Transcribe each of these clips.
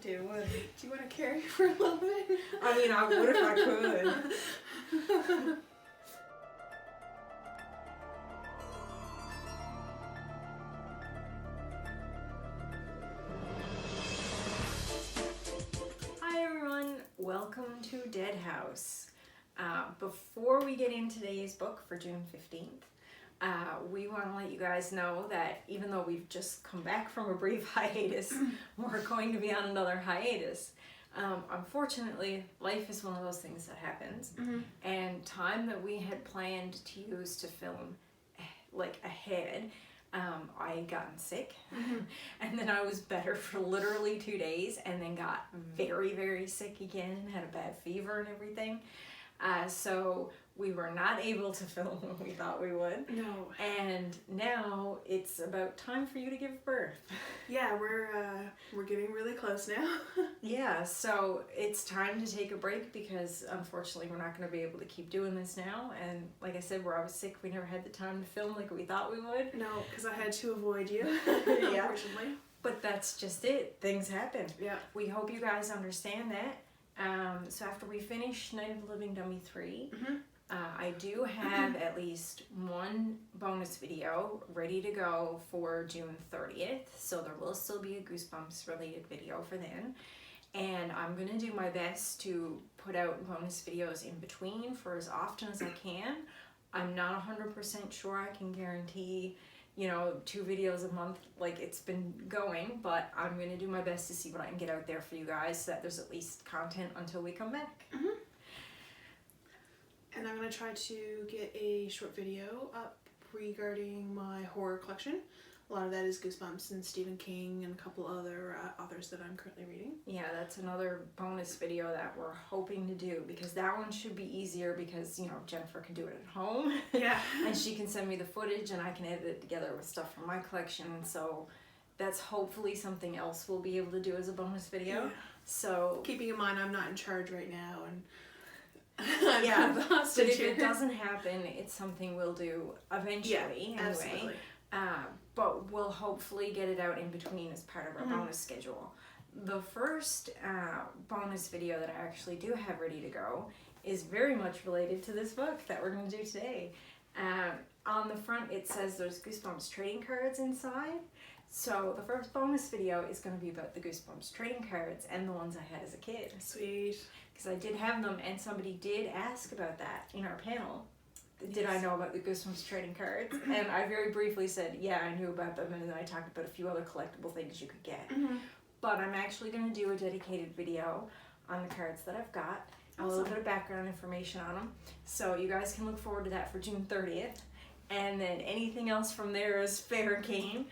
doing? Do you want to carry for a little bit? I mean, I would if I could. Hi everyone, welcome to Deadhouse. Before we get into today's book for June 15th, we want to let you guys know that even though we've just come back from a brief hiatus, we're going to be on another hiatus. Unfortunately, life is one of those things that happens, and time that we had planned to use to film like ahead, I had gotten sick, and then I was better for literally 2 days, and then got very, very sick again, and had a bad fever and everything. So we were not able to film when we thought we would. No. And now it's about time for you to give birth. Yeah, we're getting really close now. Yeah, so it's time to take a break because unfortunately we're not going to be able to keep doing this now. And like I said, where I was sick, we never had the time to film like we thought we would. No, because I had to avoid you, Yeah. unfortunately. But that's just it. Things happen. Yeah. We hope you guys understand that. So after we finish Night of the Living Dummy 3, I do have at least one bonus video ready to go for June 30th. So there will still be a Goosebumps related video for then. And I'm going to do my best to put out bonus videos in between for as often as I can. I'm not 100% sure I can guarantee, 2 videos a month like it's been going, but I'm going to do my best to see what I can get out there for you guys so that there's at least content until we come back. And I'm going to try to get a short video up regarding my horror collection. A lot of that is Goosebumps and Stephen King and a couple other authors that I'm currently reading. Yeah, that's another bonus video that we're hoping to do because that one should be easier because, Jennifer can do it at home. Yeah. And she can send me the footage and I can edit it together with stuff from my collection. And so that's hopefully something else we'll be able to do as a bonus video. Yeah. So keeping in mind I'm not in charge right now and yeah, but if it doesn't happen, it's something we'll do eventually anyway. Absolutely. But we'll hopefully get it out in between as part of our bonus schedule. The first bonus video that I actually do have ready to go is very much related to this book that we're going to do today. On the front it says there's Goosebumps trading cards inside. So the first bonus video is going to be about the Goosebumps trading cards and the ones I had as a kid. Sweet. Because I did have them and somebody did ask about that in our panel. Did I know about the Goosebumps trading cards? And I very briefly said, yeah, I knew about them, and then I talked about a few other collectible things you could get. But I'm actually going to do a dedicated video on the cards that I've got, a little bit of background information on them. So you guys can look forward to that for June 30th. And then anything else from there is fair game.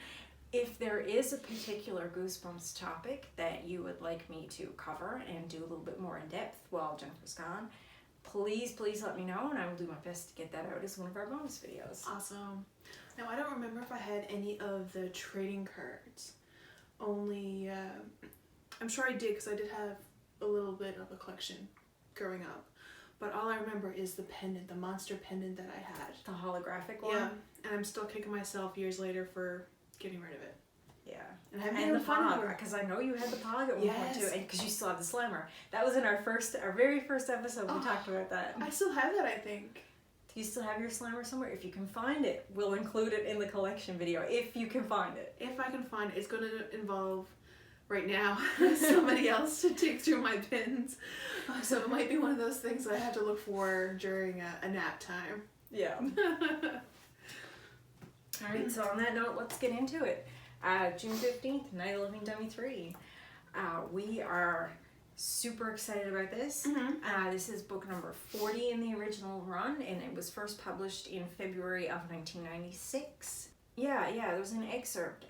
If there is a particular Goosebumps topic that you would like me to cover and do a little bit more in depth while Jennifer's gone, please let me know and I will do my best to get that out as one of our bonus videos. Awesome. Now I don't remember if I had any of the trading cards. Only, I'm sure I did because I did have a little bit of a collection growing up. But all I remember is the pendant, the monster pendant that I had. The holographic one? Yeah, and I'm still kicking myself years later for getting rid of it. Yeah. And the pog, because I know you had the pog at one point too, and because you still have the slammer. That was in our very first episode, we talked about that. I still have that, I think. Do you still have your slammer somewhere? If you can find it, we'll include it in the collection video, if you can find it. If I can find it. It's going to involve, right now, somebody else to dig through my pins. So it might be one of those things I have to look for during a nap time. Yeah. Alright, so on that note, let's get into it. June 15th, Night of the Living Dummy 3. We are super excited about this. This is book number 40 in the original run, and it was first published in February of 1996. Yeah, there's an excerpt.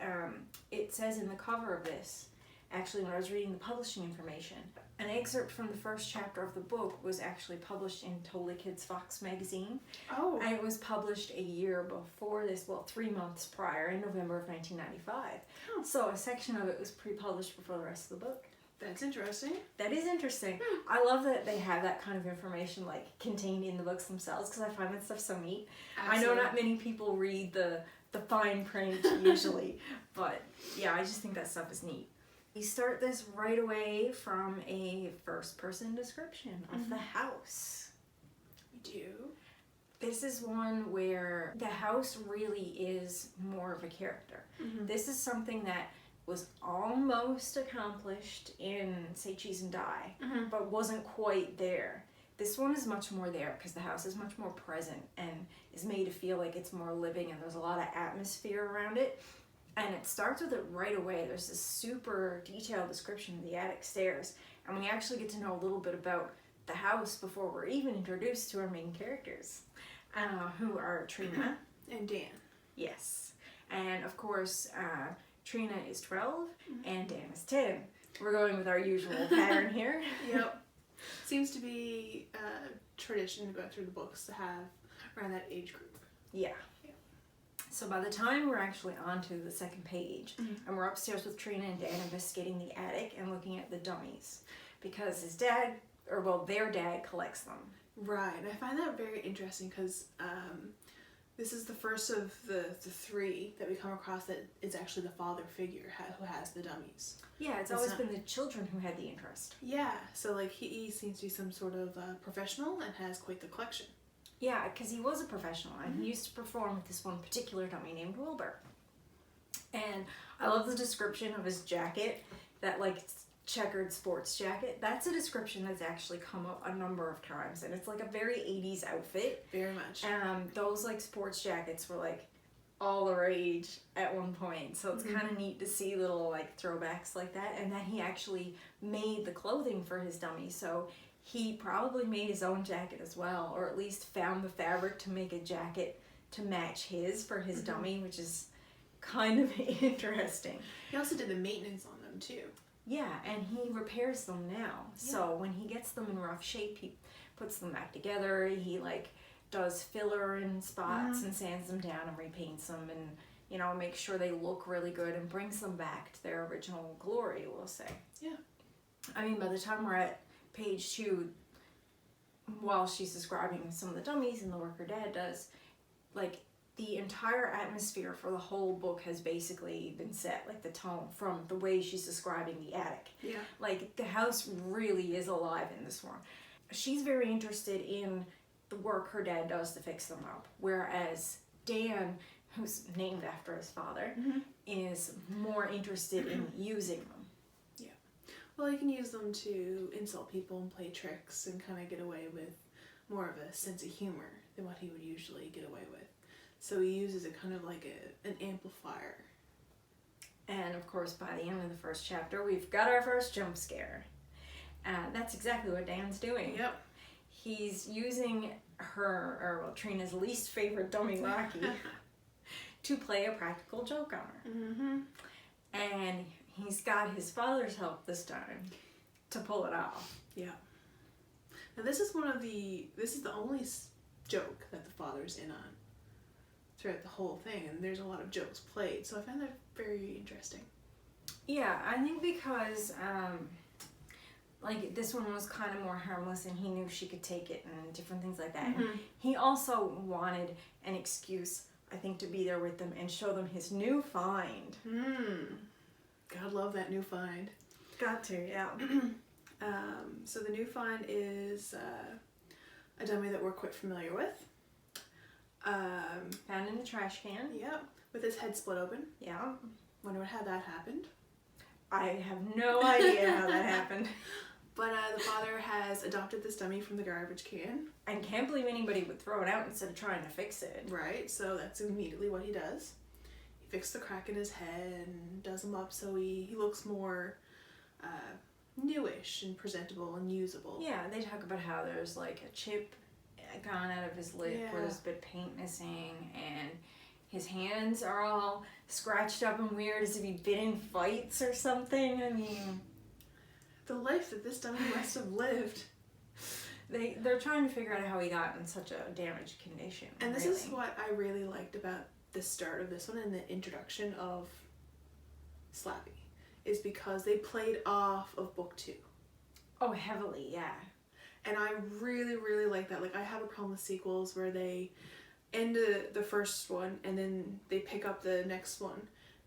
It says in the cover of this, actually when I was reading the publishing information, an excerpt from the first chapter of the book was actually published in Totally Kids Fox magazine. Oh. And it was published a year before this, 3 months prior, in November of 1995. Oh. So a section of it was pre-published before the rest of the book. That's interesting. That is interesting. I love that they have that kind of information contained in the books themselves because I find that stuff so neat. Absolutely. I know not many people read the fine print usually, but yeah, I just think that stuff is neat. You start this right away from a first-person description of the house. We do. This is one where the house really is more of a character. This is something that was almost accomplished in Say Cheese and Die, but wasn't quite there. This one is much more there because the house is much more present and is made to feel like it's more living, and there's a lot of atmosphere around it. And it starts with it right away. There's this super detailed description of the attic stairs, and we actually get to know a little bit about the house before we're even introduced to our main characters, who are Trina and Dan. Yes, and of course Trina is 12 and Dan is 10. We're going with our usual pattern here. Yep. Seems to be a tradition to go through the books to have around that age group. Yeah. So by the time we're actually onto the second page, and we're upstairs with Trina and Dan investigating the attic and looking at the dummies, because their dad collects them. Right. I find that very interesting because this is the first of the three that we come across that is actually the father figure who has the dummies. Yeah, it's always been the children who had the interest. Yeah, so like he seems to be some sort of professional and has quite the collection. Yeah, because he was a professional and he used to perform with this one particular dummy named Wilbur. And I love the description of his jacket, that like checkered sports jacket. That's a description that's actually come up a number of times, and it's like a very 80s outfit. Very much. Those like sports jackets were like all the rage at one point, so it's kind of neat to see little like throwbacks like that. And then he actually made the clothing for his dummy, so he probably made his own jacket as well, or at least found the fabric to make a jacket to match his for his dummy, which is kind of interesting. He also did the maintenance on them too. Yeah, and he repairs them now. Yeah. So when he gets them in rough shape, he puts them back together. He like does filler in spots and sands them down and repaints them, and you know, makes sure they look really good and brings them back to their original glory, we'll say. Yeah. I mean, by the time we're at page 2, while she's describing some of the dummies and the work her dad does, like the entire atmosphere for the whole book has basically been set, like the tone from the way she's describing the attic. Yeah. Like the house really is alive in this one. She's very interested in the work her dad does to fix them up, whereas Dan, who's named after his father, is more interested in using them. Well, he can use them to insult people and play tricks and kind of get away with more of a sense of humor than what he would usually get away with. So he uses it kind of like an amplifier. And of course, by the end of the first chapter, we've got our first jump scare. That's exactly what Dan's doing. Yep. He's using Trina's least favorite dummy, Rocky, to play a practical joke on her. And he's got his father's help this time to pull it off. Yeah. Now this is the only joke that the father's in on throughout the whole thing, and there's a lot of jokes played, so I find that very interesting. Yeah, I think because like this one was kind of more harmless, and he knew she could take it and different things like that. And he also wanted an excuse, I think, to be there with them and show them his new find. God love that new find. Got to, yeah. So the new find is a dummy that we're quite familiar with. Found in the trash can. Yep, with his head split open. Yeah. Wonder how that happened. I have no idea how that happened. But the father has adopted this dummy from the garbage can. And can't believe anybody would throw it out instead of trying to fix it. Right, so that's immediately what he does. He fixes the crack in his head and does him up so he looks more newish and presentable and usable. Yeah, they talk about how there's like a chip gone out of his lip where there's a bit of paint missing, and his hands are all scratched up and weird as if he'd been in fights or something. I mean, the life that this dummy must have lived. They're trying to figure out how he got in such a damaged condition. And this is what I really liked about the start of this one and the introduction of Slappy, is because they played off of book 2. Oh, heavily, yeah. And I really, really like that. Like, I have a problem with sequels where they end the first one and then they pick up the next one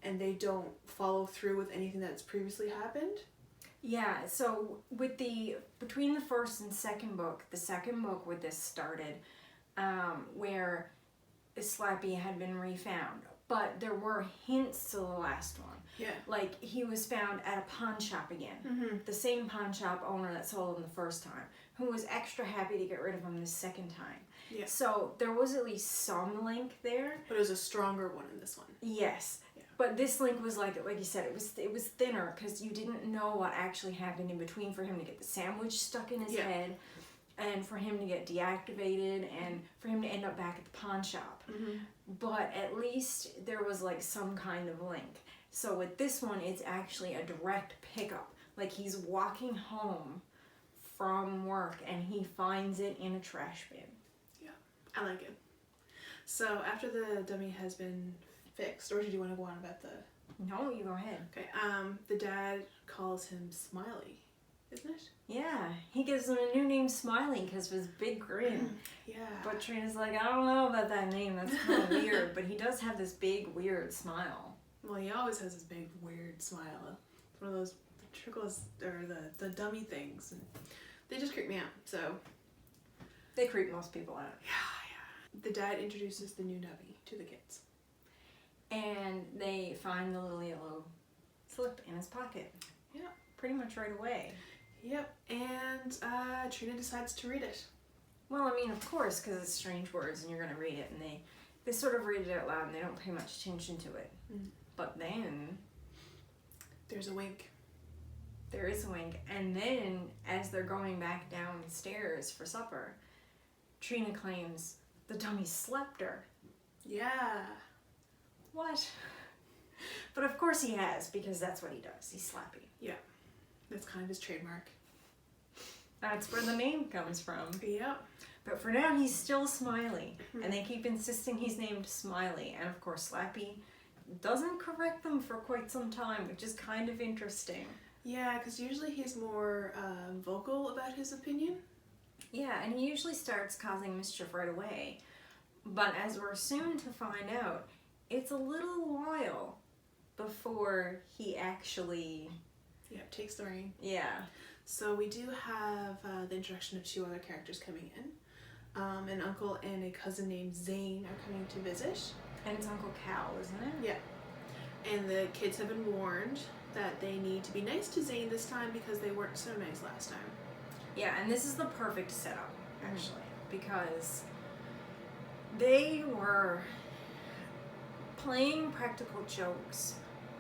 and they don't follow through with anything that's previously happened. Yeah, so between the first and second book, the second book where this started, where Slappy had been refound, but there were hints to the last one. Yeah. Like, he was found at a pawn shop again. Mm-hmm. The same pawn shop owner that sold him the first time, who was extra happy to get rid of him the second time. Yeah. So there was at least some link there. But it was a stronger one in this one. Yes. Yeah. But this link was like you said, it was thinner because you didn't know what actually happened in between for him to get the sandwich stuck in his head, and for him to get deactivated, and for him to end up back at the pawn shop. Mm-hmm. But at least there was like some kind of link. So with this one, it's actually a direct pickup. Like, he's walking home from work and he finds it in a trash bin. Yeah, I like it. So after the dummy has been fixed, or did you want to go on about the... No, you go ahead. Okay, the dad calls him Smiley, isn't it? Yeah, he gives him a new name, Smiley, because of his big grin. Yeah. But Trina's like, I don't know about that name, that's kind of weird. But he does have this big, weird smile. Well, he always has this big, weird smile. It's one of those trickles, or the dummy things. And they just creep me out, so... They creep most people out. Yeah. The dad introduces the new dummy to the kids. And they find the little yellow slip in his pocket. Yeah. Pretty much right away. Yep, and Trina decides to read it. Well, I mean, of course, because it's strange words and you're going to read it, and they sort of read it out loud and they don't pay much attention to it. Mm. But then... There's a wink. There is a wink. And then, as they're going back downstairs for supper, Trina claims the dummy slept her. Yeah. What? But of course he has, because that's what he does. He's Slappy. Yeah. That's kind of his trademark. That's where the name comes from. Yep. But for now, he's still Smiley. And they keep insisting he's named Smiley. And of course, Slappy doesn't correct them for quite some time, which is kind of interesting. Yeah, because usually he's more vocal about his opinion. Yeah, and he usually starts causing mischief right away. But as we're soon to find out, it's a little while before he actually... Yeah, takes the reign. Yeah. So we do have the introduction of two other characters coming in. An uncle and a cousin named Zane are coming to visit. And it's Uncle Cal, isn't it? Yeah. And the kids have been warned that they need to be nice to Zane this time because they weren't so nice last time. Yeah, and this is the perfect setup, actually, because they were playing practical jokes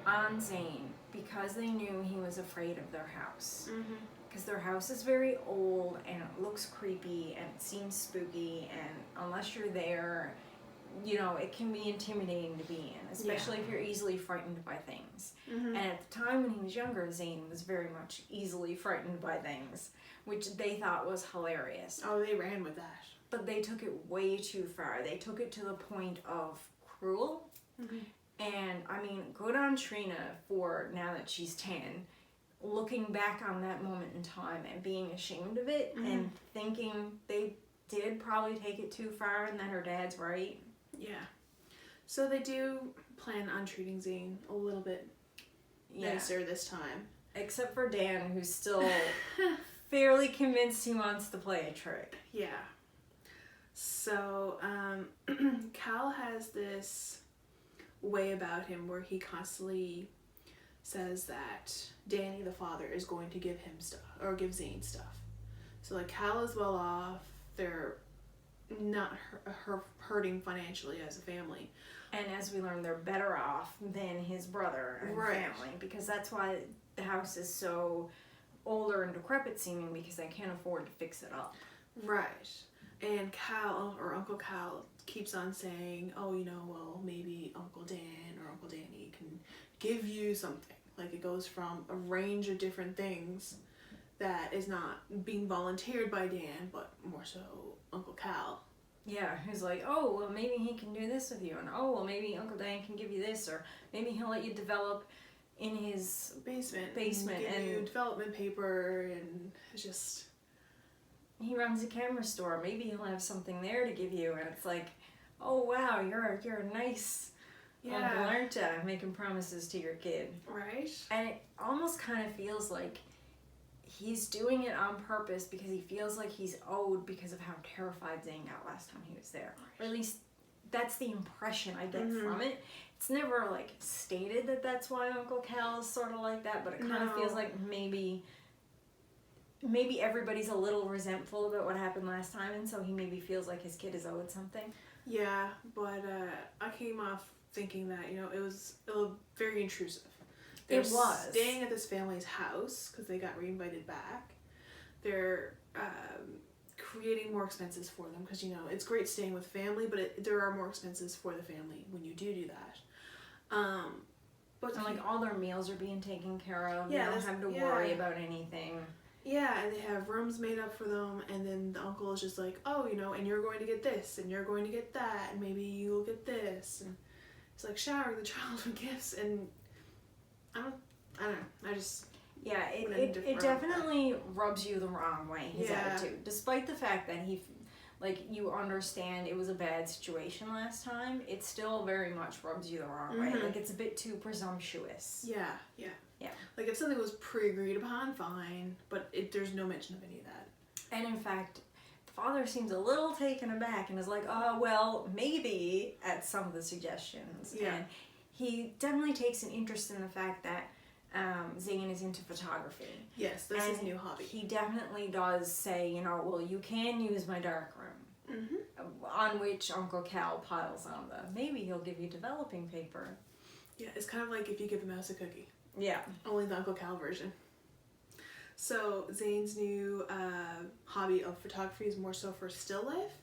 on Zane because they knew he was afraid of their house. Mm-hmm. Because their house is very old and it looks creepy and it seems spooky, and unless you're there, you know, it can be intimidating to be in, especially if you're easily frightened by things. Mm-hmm. And at the time when he was younger, Zane was very much easily frightened by things, which they thought was hilarious. Oh, they ran with that. But they took it way too far. They took it to the point of cruel. Mm-hmm. And, I mean, good on Trina for, now that she's 10, looking back on that moment in time and being ashamed of it and thinking they did probably take it too far and that her dad's right. Yeah. So they do plan on treating Zane a little bit nicer this time. Except for Dan, who's still fairly convinced he wants to play a trick. Yeah. So, Cal has this way about him where he constantly says that Danny, the father, is going to give him stuff, or give Zane stuff. So, like, Cal is well off. They're not hurting financially as a family. And as we learn, they're better off than his brother and family, because that's why the house is so older and decrepit seeming, because they can't afford to fix it up. Right. And Cal, or Uncle Cal, keeps on saying, oh, you know, well, maybe Uncle Dan or Uncle Danny can give you something. Like, it goes from a range of different things that is not being volunteered by Dan, but more so Uncle Cal. Yeah, who's like, oh, well, maybe he can do this with you, and oh, well, maybe Uncle Dan can give you this, or maybe he'll let you develop in his basement and give you development paper, and it's just... He runs a camera store. Maybe he'll have something there to give you, and it's like, oh wow, you're a nice Yeah. Uncle making promises to your kid. Right? And it almost kind of feels like he's doing it on purpose because he feels like he's owed because of how terrified Zane got last time he was there. Or at least that's the impression I get from it. It's never like stated that that's why Uncle Cal is sort of like that, but it kind of feels like maybe everybody's a little resentful about what happened last time, and so he maybe feels like his kid is owed something. Yeah, but I came off thinking that, it was very intrusive. They're staying at this family's house because they got reinvited back. They're creating more expenses for them because, it's great staying with family, but there are more expenses for the family when you do that. But and like all their meals are being taken care of. Yeah, they don't have to worry about anything. Yeah, and they have rooms made up for them, and then the uncle is just like, oh, and you're going to get this, and you're going to get that, and maybe you'll get this, and it's like showering the child with gifts, and I don't know, I just... Yeah, it definitely rubs you the wrong way, his attitude, despite the fact that you understand it was a bad situation last time, it still very much rubs you the wrong way. Like, it's a bit too presumptuous. Yeah. Like, if something was pre-agreed upon, fine, but there's no mention of any of that. And in fact, the father seems a little taken aback and is like, oh, well, maybe, at some of the suggestions. Yeah. And he definitely takes an interest in the fact that Zane is into photography. Yes, that's his new hobby. He definitely does say, well, you can use my dark room. On which Uncle Cal piles on maybe he'll give you developing paper. Yeah, it's kind of like if you give a mouse a cookie. Yeah. Only the Uncle Cal version. So Zane's new hobby of photography is more so for still life.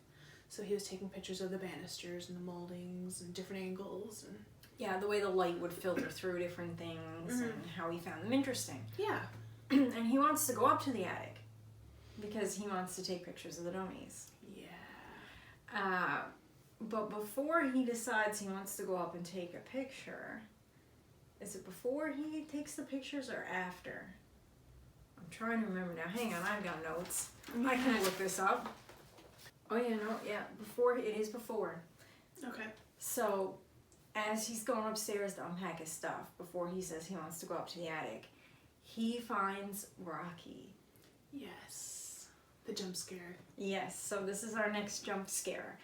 So he was taking pictures of the banisters and the moldings and different angles and... Yeah, the way the light would filter through different things and how he found them interesting. Yeah. And he wants to go up to the attic because he wants to take pictures of the dummies. Yeah. But before he decides he wants to go up and take a picture, is it before he takes the pictures or after? I'm trying to remember now. Hang on, I've got notes. I can look this up. Oh yeah, no, yeah, before. It is before. Okay. So, as he's going upstairs to unpack his stuff, before he says he wants to go up to the attic, he finds Rocky. Yes. The jump scare. Yes, so this is our next jump scare.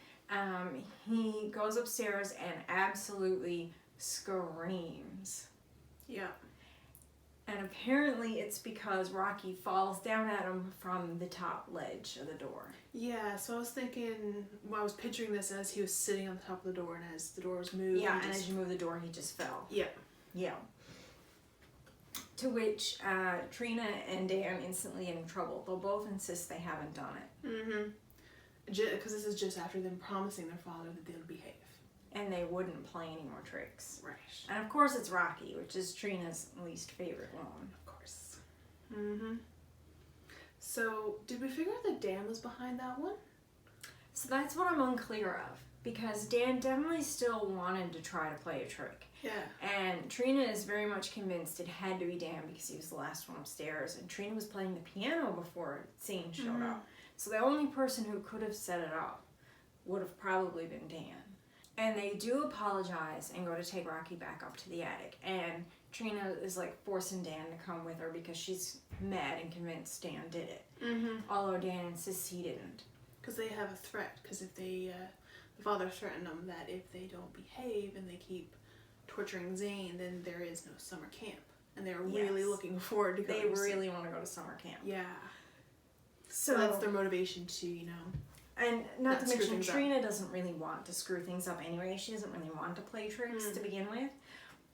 He goes upstairs and absolutely screams. Yeah. And apparently it's because Rocky falls down at him from the top ledge of the door. Yeah, so I was thinking, I was picturing this as he was sitting on the top of the door, and as the door was moved... Yeah, and as you move the door, he just fell. Yeah. Yeah. To which Trina and Dan instantly get in trouble. They'll both insist they haven't done it. Mm-hmm. Because this is just after them promising their father that they would behave. And they wouldn't play any more tricks. Right. And of course it's Rocky, which is Trina's least favorite one. Of course. Mm-hmm. So, did we figure out that Dan was behind that one? So that's what I'm unclear of. Because Dan definitely still wanted to try to play a trick. Yeah. And Trina is very much convinced it had to be Dan because he was the last one upstairs. And Trina was playing the piano before Zane showed up. So the only person who could have set it up would have probably been Dan. And they do apologize and go to take Rocky back up to the attic. And Trina is like forcing Dan to come with her because she's mad and convinced Dan did it. Mm-hmm. Although Dan insists he didn't. Because they have a threat. Because if they, the father threatened them that if they don't behave and they keep torturing Zane, then there is no summer camp. And they're really looking forward to going. They really want to go to summer camp. Yeah. So that's their motivation to, And not to mention, Trina doesn't really want to screw things up anyway. She doesn't really want to play tricks to begin with.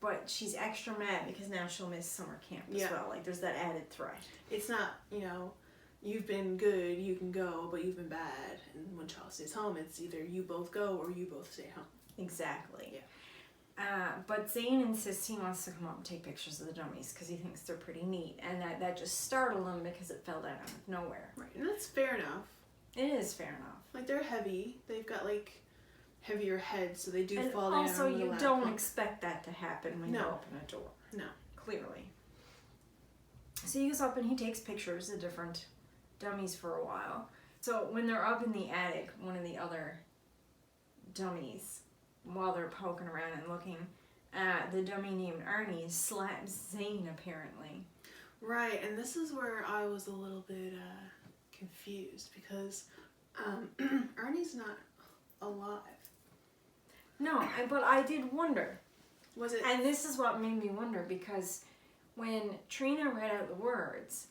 But she's extra mad because now she'll miss summer camp as well. Like, there's that added threat. It's not, you've been good, you can go, but you've been bad. And when Charles stays home, it's either you both go or you both stay home. Exactly. Yeah. But Zane insists he wants to come up and take pictures of the dummies because he thinks they're pretty neat. And that just startled him because it fell down out of nowhere. Right, and that's fair enough. It is fair enough. Like, they're heavy. They've got, heavier heads, so they do fall down. Also, you don't expect that to happen when you open a door. No. Clearly. So he goes up and he takes pictures of different dummies for a while. So when they're up in the attic, one of the other dummies while they're poking around and looking, the dummy named Arnie slaps Zane apparently. Right, and this is where I was a little bit confused because Arnie's not alive. No, but I did wonder. Was it? And this is what made me wonder, because when Trina read out the words,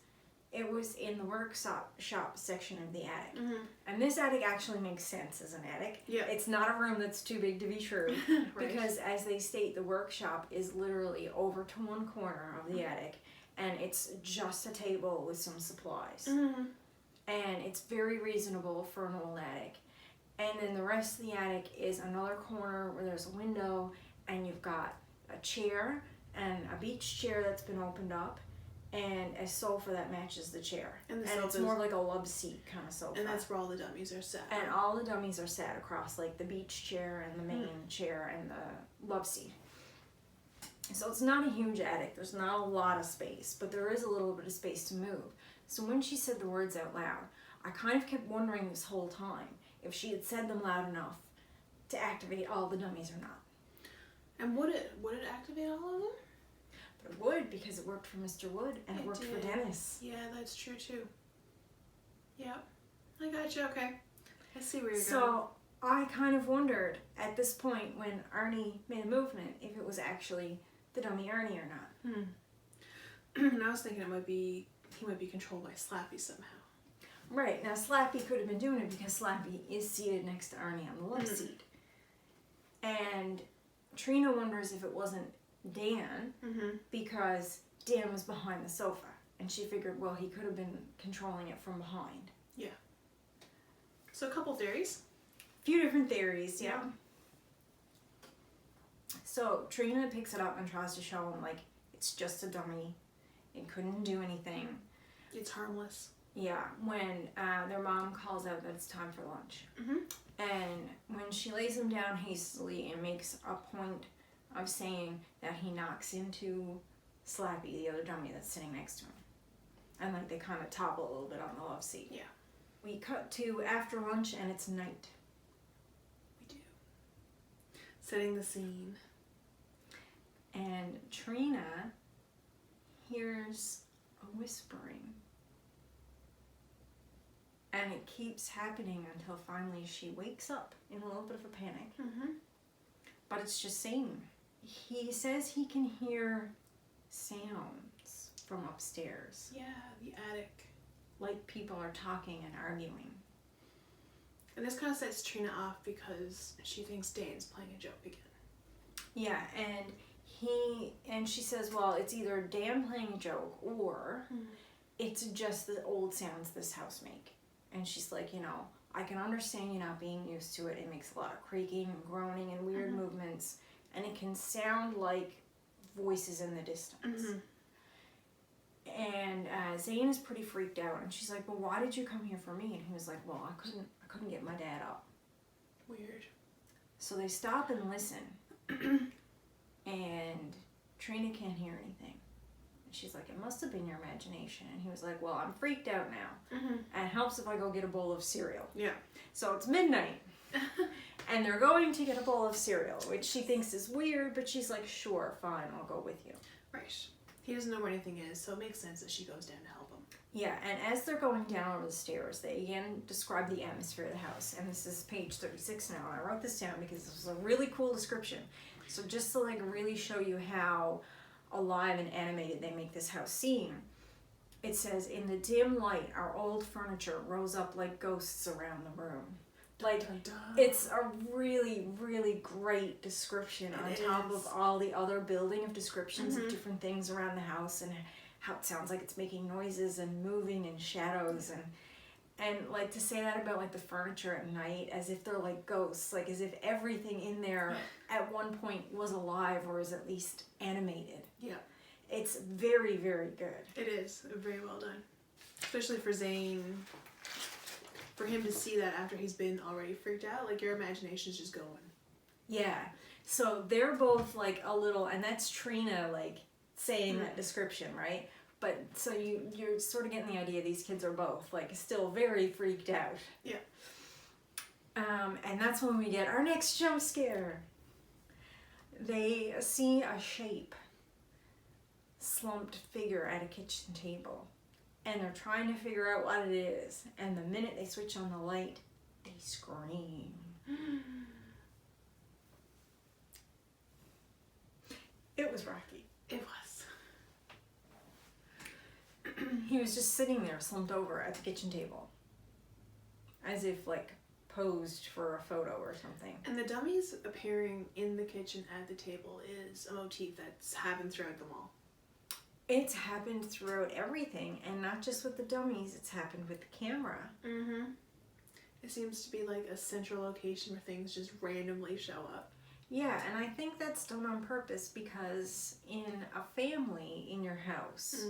it was in the workshop section of the attic. Mm-hmm. And this attic actually makes sense as an attic. Yeah. It's not a room that's too big to be true. Right. Because as they state, the workshop is literally over to one corner of the attic, and it's just a table with some supplies. Mm-hmm. And it's very reasonable for an old attic. And then the rest of the attic is another corner where there's a window, and you've got a chair and a beach chair that's been opened up, and a sofa that matches the chair. And it's more like a love seat kind of sofa. And that's where all the dummies are set. And all the dummies are sat across, like the beach chair and the main chair and the love seat. So it's not a huge attic. There's not a lot of space, but there is a little bit of space to move. So when she said the words out loud, I kind of kept wondering this whole time if she had said them loud enough to activate all the dummies or not. And would it activate all of them? But it would, because it worked for Mr. Wood and it worked for Dennis. Yeah, that's true too. Yep. I got you, okay. I see where you're going. So I kind of wondered at this point when Arnie made a movement if it was actually the dummy Arnie or not. And I was thinking he might be controlled by Slappy somehow. Right, now Slappy could have been doing it because Slappy is seated next to Arnie on the love seat. And Trina wonders if it wasn't Dan, because Dan was behind the sofa. And she figured, well, he could have been controlling it from behind. Yeah. So a couple theories. A few different theories, yeah. So Trina picks it up and tries to show him, like, it's just a dummy. It couldn't do anything. It's harmless. Yeah, when their mom calls out that it's time for lunch. And when she lays him down hastily and makes a point of saying that he knocks into Slappy, the other dummy that's sitting next to him. And like they kind of topple a little bit on the love seat. Yeah. We cut to after lunch and it's night. We do. Setting the scene. And Trina hears a whispering. And it keeps happening until finally she wakes up in a little bit of a panic. But it's just Zane. He says he can hear sounds from upstairs. Yeah, the attic. Like people are talking and arguing. And this kind of sets Trina off because she thinks Dan's playing a joke again. Yeah, and she says, well, it's either Dan playing a joke or it's just the old sounds this house make. And she's like, I can understand you not being used to it. It makes a lot of creaking and groaning and weird movements. And it can sound like voices in the distance. And Zane is pretty freaked out. And she's like, well, why did you come here for me? And he was like, well, I couldn't get my dad up. Weird. So they stop and listen. And Trina can't hear anything. And she's like, it must have been your imagination. And he was like, well, I'm freaked out now. And it helps if I go get a bowl of cereal. Yeah. So it's midnight. And they're going to get a bowl of cereal, which she thinks is weird, but she's like, sure, fine, I'll go with you. Right. He doesn't know where anything is, so it makes sense that she goes down to help him. Yeah, and as they're going down over the stairs, they again describe the atmosphere of the house. And this is page 36 now. And I wrote this down because this was a really cool description. So just to like really show you how alive and animated they make this house seem, it says, in the dim light, our old furniture rose up like ghosts around the room. Like, it's a really, really great description on top of all the other building of descriptions of different things around the house and how it sounds like it's making noises and moving and shadows and like to say that about like the furniture at night as if they're like ghosts, like as if everything in there at one point was alive or is at least animated. Yeah. It's very, very good. It is very well done. Especially for Zane. For him to see that after he's been already freaked out, like your imagination's just going. Yeah. So they're both like a little, and that's Trina like saying that description, right? But so you're sort of getting the idea these kids are both like still very freaked out. Yeah. And that's when we get our next jump scare. they see a shape, slumped figure at a kitchen table, and they're trying to figure out what it is, and the minute they switch on the light, they scream. It was Rocky. It was. He was just sitting there slumped over at the kitchen table, as if like posed for a photo or something. And the dummies appearing in the kitchen at the table is a motif that's happened throughout them all. It's happened throughout everything, and not just with the dummies, it's happened with the camera. Mm-hmm. It seems to be like a central location where things just randomly show up. Yeah, and I think that's done on purpose because in a family in your house,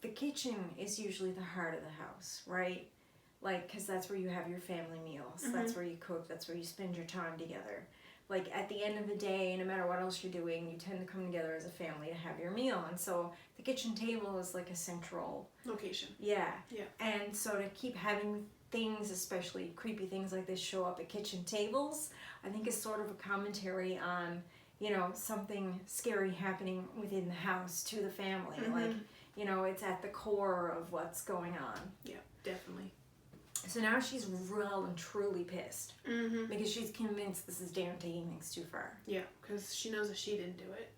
the kitchen is usually the heart of the house, right? Like, because that's where you have your family meals. Mm-hmm. That's where you cook. That's where you spend your time together. Like, at the end of the day, no matter what else you're doing, you tend to come together as a family to have your meal. And so the kitchen table is like a central location. Yeah. Yeah. And so to keep having things, especially creepy things like this, show up at kitchen tables, I think is sort of a commentary on, you know, something scary happening within the house to the family. Mm-hmm. Like, you know, it's at the core of what's going on. Yeah, definitely. So now she's well and truly pissed. Mm-hmm. Because she's convinced this is Dan taking things too far. Yeah, because she knows that she didn't do it.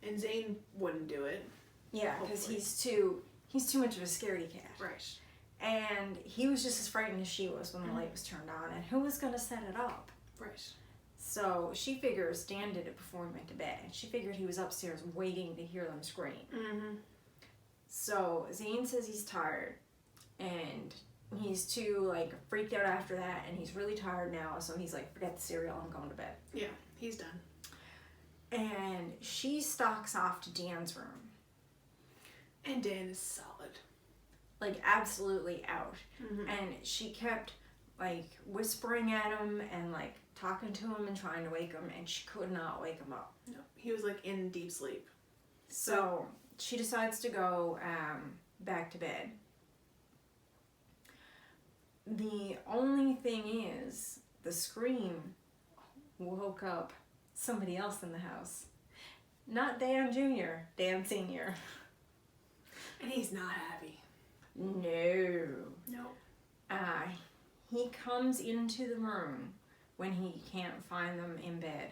And Zane wouldn't do it. Yeah, because he's too much of a scaredy cat. Right. And he was just as frightened as she was when the light was turned on. And who was going to set it up? Right. So she figures Dan did it before he went to bed. She figured he was upstairs waiting to hear them scream. Mm-hmm. So Zane says he's tired. And he's too, like, freaked out after that. And he's really tired now. So he's like, forget the cereal, I'm going to bed. Yeah, he's done. And she stalks off to Dan's room. And Dan is solid. Like, absolutely out. Mm-hmm. And she kept, like, whispering at him and, like, talking to him and trying to wake him, and she could not wake him up. No, he was, like, in deep sleep. So she decides to go back to bed. The only thing is, the scream woke up somebody else in the house. Not Dan Jr., Dan Sr. And he's not happy. No. No. He comes into the room when he can't find them in bed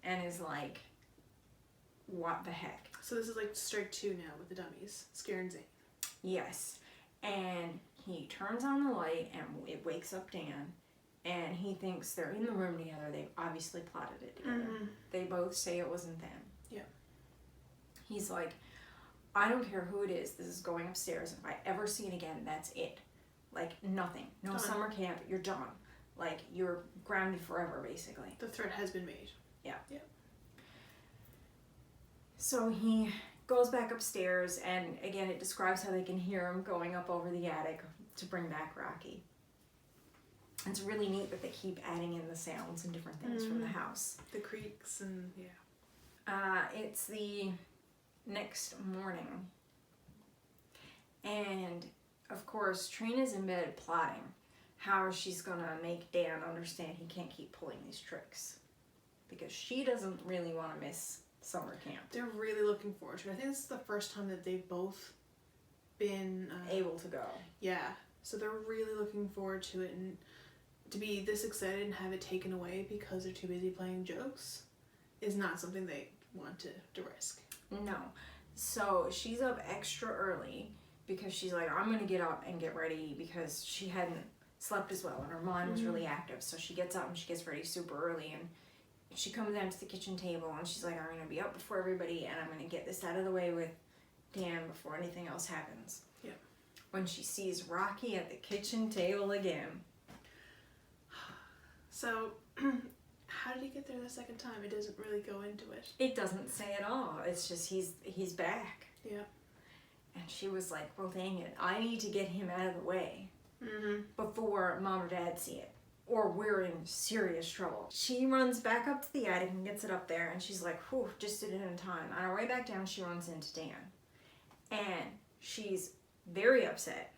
and is like, what the heck? So this is like strike 2 now with the dummies, scaring Zane. Yes. And he turns on the light and it wakes up Dan, and he thinks they're in the room together. They've obviously plotted it together. Mm-hmm. They both say it wasn't them. Yeah. He's like, I don't care who it is, this is going upstairs. If I ever see it again, that's it. Like, nothing. No summer camp, you're done. Like, you're grounded forever, basically. The threat has been made. Yeah. Yeah. So he goes back upstairs, and again, it describes how they can hear him going up over the attic to bring back Rocky. It's really neat that they keep adding in the sounds and different things from the house. The creaks and, yeah. It's the next morning. And, of course, Trina's in bed plotting how she's going to make Dan understand he can't keep pulling these tricks. Because she doesn't really want to miss summer camp. They're really looking forward to it. I think this is the first time that they've both been able to go. Yeah. So they're really looking forward to it, and to be this excited and have it taken away because they're too busy playing jokes is not something they want to risk. No. So she's up extra early because she's like, I'm going to get up and get ready, because she hadn't slept as well and her mind was really active. So she gets up and she gets ready super early, and she comes down to the kitchen table and she's like, I'm going to be up before everybody and I'm going to get this out of the way with Dan before anything else happens. Yeah. When she sees Rocky at the kitchen table again. So, how did he get there the second time? It doesn't really go into it. It doesn't say at all. It's just he's back. Yeah. And she was like, well, dang it, I need to get him out of the way before Mom or Dad see it, or we're in serious trouble. She runs back up to the attic and gets it up there, and she's like, whew, just did it in time. On her way back down, she runs into Dan. And she's very upset.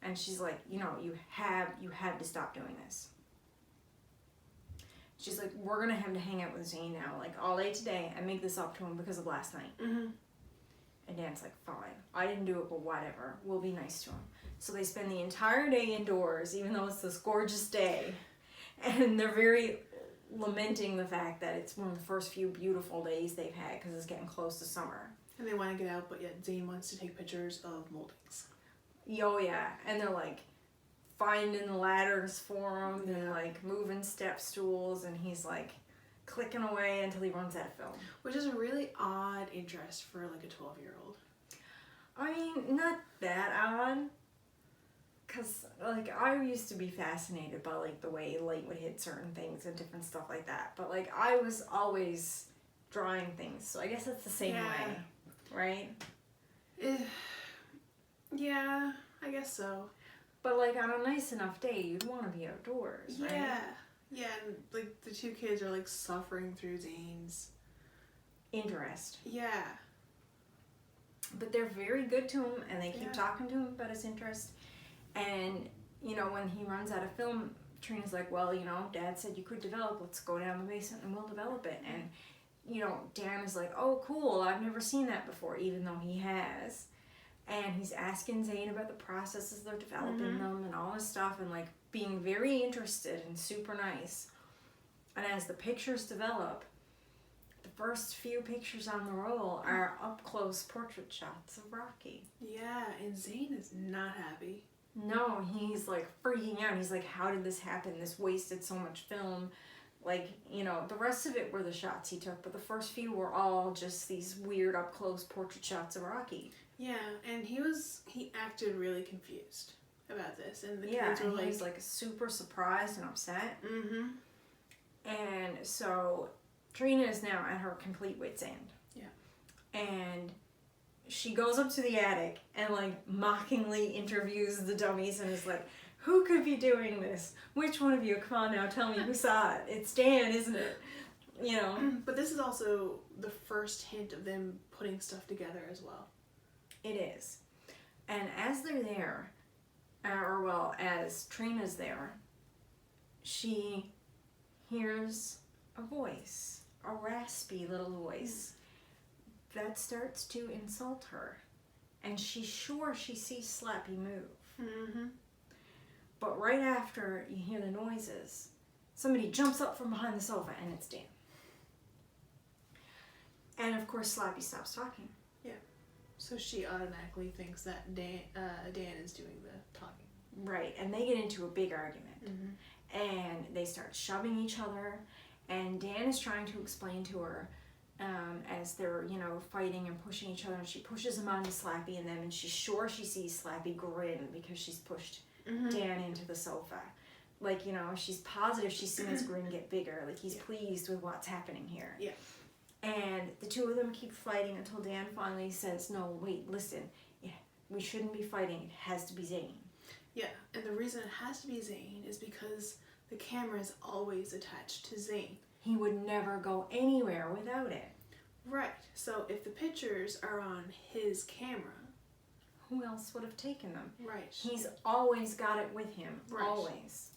And she's like, you know, you have to stop doing this. She's like, we're going to have to hang out with Zane now, like, all day today and make this up to him because of last night. Mm-hmm. And Dan's like, fine. I didn't do it, but whatever. We'll be nice to him. So they spend the entire day indoors, even though it's this gorgeous day. And they're very lamenting the fact that it's one of the first few beautiful days they've had because it's getting close to summer. And they want to get out, but yet Zane wants to take pictures of moldings. Oh, yeah. And they're like, finding ladders for him and like moving step stools, and he's like clicking away until he runs out of film. Which is a really odd interest for like a 12-year-old. I mean, not that odd, because like I used to be fascinated by like the way light would hit certain things and different stuff like that, but like I was always drawing things, so I guess it's the same way, right? Yeah, I guess so. But, like, on a nice enough day, you'd want to be outdoors, right? Yeah, and, like, the two kids are, like, suffering through Zane's interest. Yeah. But they're very good to him, and they keep talking to him about his interest. And, you know, when he runs out of film, Trina's like, well, you know, Dad said you could develop. Let's go down the basement and we'll develop it. And, you know, Dan is like, oh, cool, I've never seen that before, even though he has. And he's asking Zane about the processes they're developing them and all this stuff, and like being very interested and super nice. And as the pictures develop, the first few pictures on the roll are up close portrait shots of Rocky. Yeah, and Zane is not happy. No, he's like freaking out. He's like, how did this happen? This wasted so much film. Like, you know, the rest of it were the shots he took, but the first few were all just these weird up close portrait shots of Rocky. Yeah, and he acted really confused about this, and the kids were like... he was like super surprised and upset. Mm-hmm. And so Trina is now at her complete wit's end. Yeah. And she goes up to the attic and like mockingly interviews the dummies and is like, who could be doing this? Which one of you? Come on now, tell me who saw it. It's Dan, isn't it? You know. But this is also the first hint of them putting stuff together as well. It is. And as they're there, as Trina's there, she hears a voice, a raspy little voice that starts to insult her. And she's sure she sees Slappy move. Mm-hmm. But right after you hear the noises, somebody jumps up from behind the sofa, and it's Dan. And of course, Slappy stops talking. Yeah. So she automatically thinks that Dan is doing the talking. Right, and they get into a big argument. Mm-hmm. And they start shoving each other, and Dan is trying to explain to her as they're, you know, fighting and pushing each other, and she pushes him onto Slappy and them, and she's sure she sees Slappy grin because she's pushed Dan into the sofa. Like, you know, she's positive she's seen his grin get bigger, like he's pleased with what's happening here. Yeah. And the two of them keep fighting until Dan finally says, no, wait, listen, we shouldn't be fighting, it has to be Zane. Yeah, and the reason it has to be Zane is because the camera is always attached to Zane. He would never go anywhere without it. Right, so if the pictures are on his camera... Who else would have taken them? Right. He's always got it with him, always.